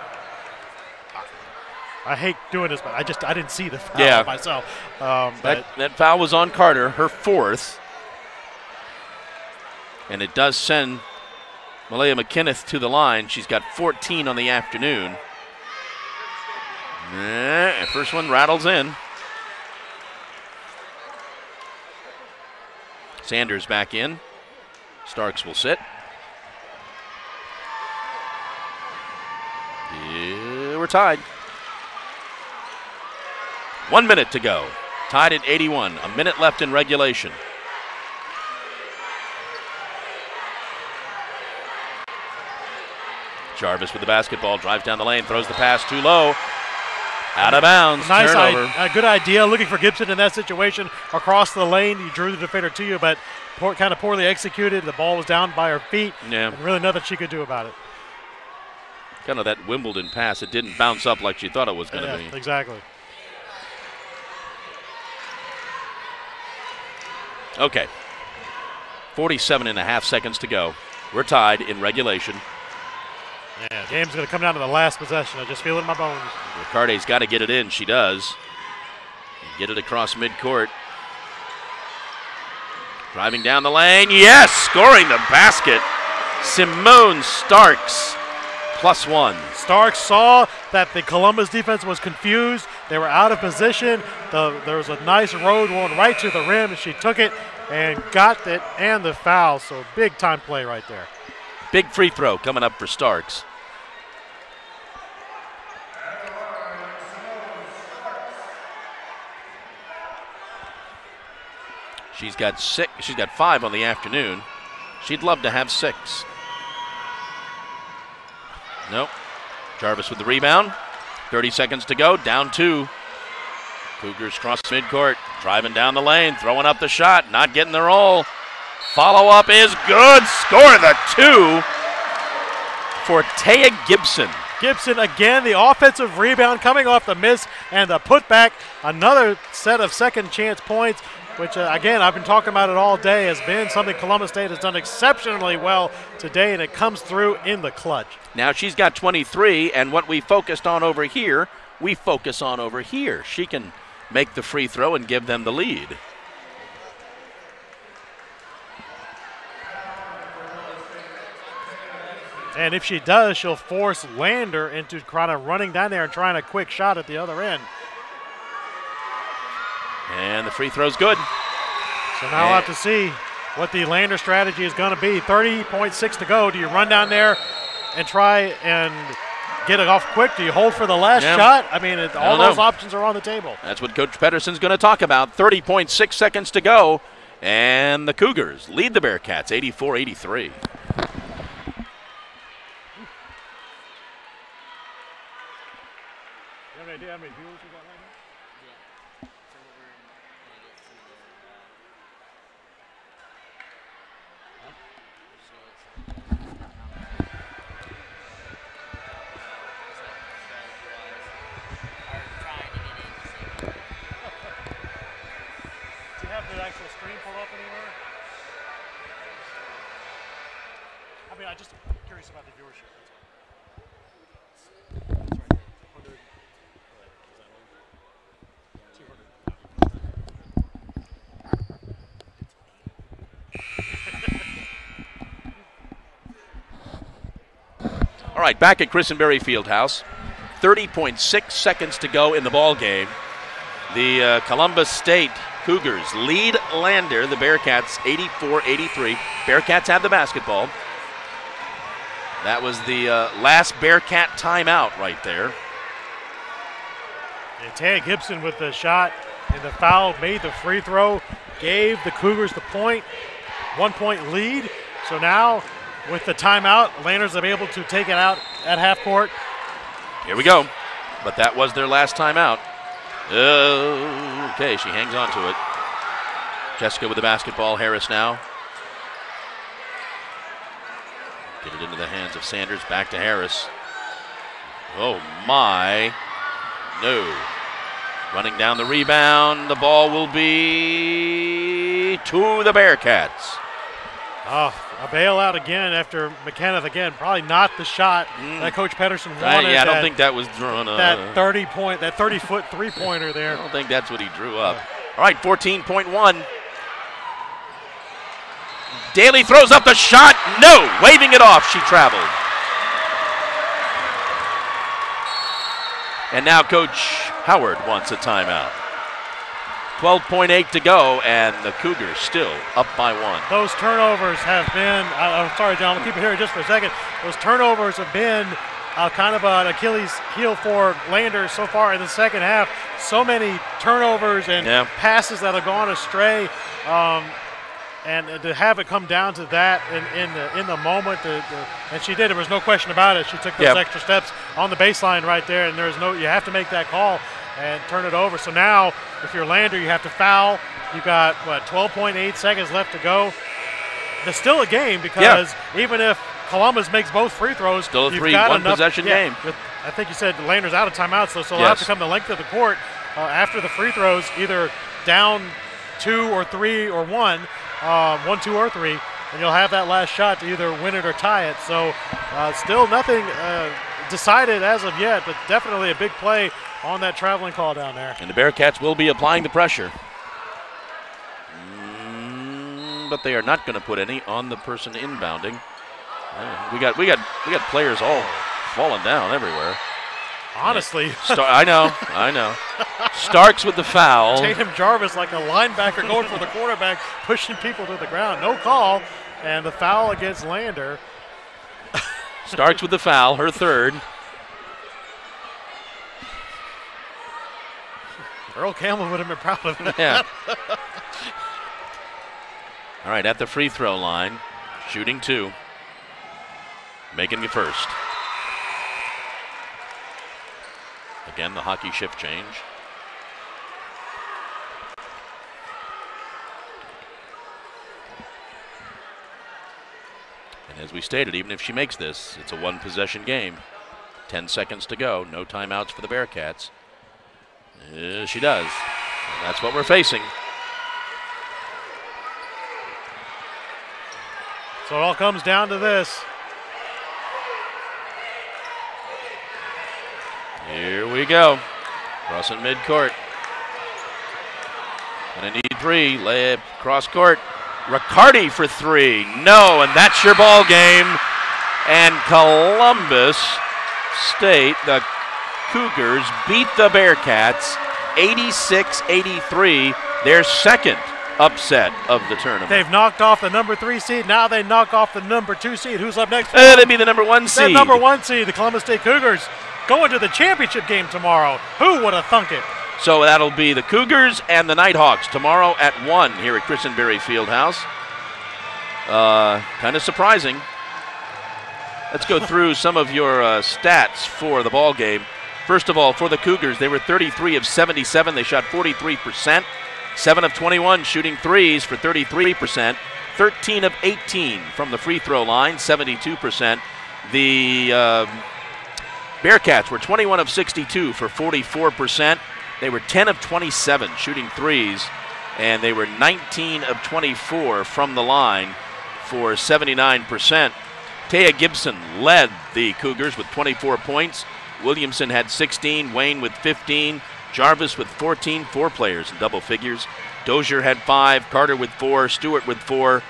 I hate doing this, but I didn't see the foul myself.
That foul was on Carter, her 4th. And it does send Malaya McKenneth to the line. She's got 14 on the afternoon. First one rattles in. Sanders back in. Starks will sit. Yeah, we're tied. 1 minute to go. Tied at 81. A minute left in regulation. Jarvis with the basketball, drives down the lane, throws the pass too low. Out of bounds,
nice
turnover.
Good idea, looking for Gibson in that situation. Across the lane, you drew the defender to you, but kind of poorly executed. The ball was down by her feet, and really nothing she could do about it.
Kind of that Wimbledon pass. It didn't bounce up like she thought it was going to be.
Exactly.
Okay. 47.5 seconds to go. We're tied in regulation.
Yeah, game's going to come down to the last possession. I just feel it in my bones.
Ricarde's got to get it in. She does. Get it across midcourt. Driving down the lane. Yes! Scoring the basket. Simone Starks, +1.
Starks saw that the Columbus defense was confused. They were out of position. There was a nice road going right to the rim, and she took it and got it and the foul. So big time play right there.
Big free throw coming up for Starks. She's got 6. She's got 5 on the afternoon. She'd love to have 6. Nope. Jarvis with the rebound. 30 seconds to go. Down 2. Cougars cross midcourt. Driving down the lane. Throwing up the shot. Not getting the roll. Follow-up is good. Score the 2 for Taya Gibson.
Gibson again, the offensive rebound coming off the miss and the putback. Another set of second chance points, which again, I've been talking about it all day, has been something Columbus State has done exceptionally well today, and it comes through in the clutch.
Now she's got 23, and what we focused on over here, we focus on over here. She can make the free throw and give them the lead.
And if she does, she'll force Lander into kind of running down there and trying a quick shot at the other end.
And the free throw's good.
So now we'll have to see what the Lander strategy is going to be. 30.6 to go. Do you run down there and try and get it off quick? Do you hold for the last shot? I mean, all those options are on the table.
That's what Coach Pedersen's going to talk about. 30.6 seconds to go. And the Cougars lead the Bearcats 84-83.
How many viewers we got right now?
Yeah. So we're going to get to
Do you have the actual screen pulled up anywhere? I mean, I'm just curious about the viewership. That's all.
All right, back at Christenberry Fieldhouse. 30.6 seconds to go in the ball game. The Columbus State Cougars lead Lander, the Bearcats, 84-83. Bearcats have the basketball. That was the last Bearcat timeout right there.
And Taya Gibson with the shot and the foul, made the free throw, gave the Cougars the point, 1 point lead. So now with the timeout, Landers are able to take it out at half court.
Here we go. But that was their last timeout. Okay, she hangs on to it. Jessica with the basketball. Harris now. Get it into the hands of Sanders. Back to Harris. Oh, my. No. Running down the rebound. The ball will be to the Bearcats.
Oh, a bailout again after McKenna again. Probably not the shot that Coach Pedersen wanted.
Yeah, I don't think that was drawn up.
That 30-foot three-pointer there.
I don't think that's what he drew up. All right, 14.1. Daly throws up the shot. No, waving it off. She traveled. And now Coach Howard wants a timeout. 12.8 to go, and the Cougars still up by 1.
Those turnovers have been, I'm sorry, John, we'll keep it here just for a second. Those turnovers have been kind of an Achilles heel for Lander so far in the second half. So many turnovers and passes that have gone astray. And to have it come down to that in the moment, and she did. There was no question about it. She took those extra steps on the baseline right there, and you have to make that call and turn it over. So now, if you're Lander, you have to foul. You've got 12.8 seconds left to go. There's still a game because even if Columbus makes both free throws,
still a
you've got
one possession game.
I think you said Lander's out of timeout, so they'll have to come the length of the court after the free throws, either down 2 or 3 or 1. 1, 2, or 3, and you'll have that last shot to either win it or tie it. So still nothing decided as of yet, but definitely a big play on that traveling call down there.
And the Bearcats will be applying the pressure. But they are not going to put any on the person inbounding. We got players all falling down everywhere.
Honestly.
I know. Starks with the foul.
Tatum Jarvis like a linebacker going for the quarterback, pushing people to the ground. No call, and the foul against Lander.
Starks with the foul, her third.
Earl Campbell would have been proud of that.
Yeah. All right, at the free throw line, shooting 2. Making the first. Again, the hockey shift change. And as we stated, even if she makes this, it's a 1-possession game. 10 seconds to go. No timeouts for the Bearcats. She does. And that's what we're facing.
So it all comes down to this.
Here we go. Crossing midcourt. Gonna need 3. Layup cross court. Riccardi for 3. No, and that's your ball game. And Columbus State, the Cougars, beat the Bearcats 86-83. Their second upset of the tournament.
They've knocked off the number 3 seed. Now they knock off the number 2 seed. Who's up next?
They'd be the number 1 seed.
The number 1 seed, the Columbus State Cougars, going to the championship game tomorrow. Who would have thunk it?
So that'll be the Cougars and the Nighthawks tomorrow at 1 here at Christenberry Fieldhouse. Kind of surprising. Let's go through some of your stats for the ball game. First of all, for the Cougars, they were 33 of 77. They shot 43%. 7 of 21 shooting threes for 33%. 13 of 18 from the free throw line, 72%. The Bearcats were 21 of 62 for 44%. They were 10 of 27 shooting threes, and they were 19 of 24 from the line for 79%. Taya Gibson led the Cougars with 24 points. Williamson had 16, Wayne with 15, Jarvis with 14, 4 players in double figures. Dozier had 5, Carter with 4, Stewart with 4,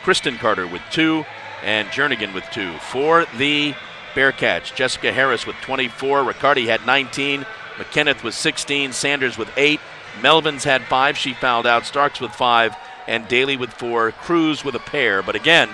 Kristen Carter with 2, and Jernigan with 2. For the Bearcats, Jessica Harris with 24, Riccardi had 19, McKenneth with 16, Sanders with 8, Melvin's had 5, she fouled out, Starks with 5, and Daly with 4, Cruz with a pair. But again,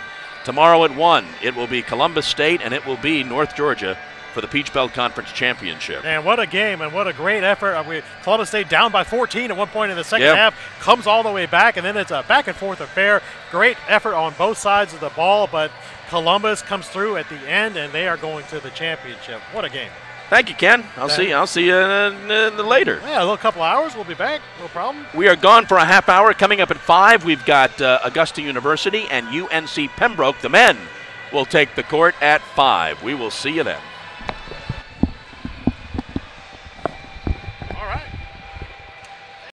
tomorrow at 1, it will be Columbus State and it will be North Georgia for the Peach Belt Conference Championship.
And what a game and what a great effort. Columbus State down by 14 at one point in the second half, comes all the way back, and then it's a back and forth affair. Great effort on both sides of the ball, but Columbus comes through at the end, and they are going to the championship. What a game.
Thank you, Ken. I'll see you later.
Yeah, a little couple hours. We'll be back. No problem.
We are gone for a half hour. Coming up at 5, we've got Augusta University and UNC Pembroke. The men will take the court at 5. We will see you then.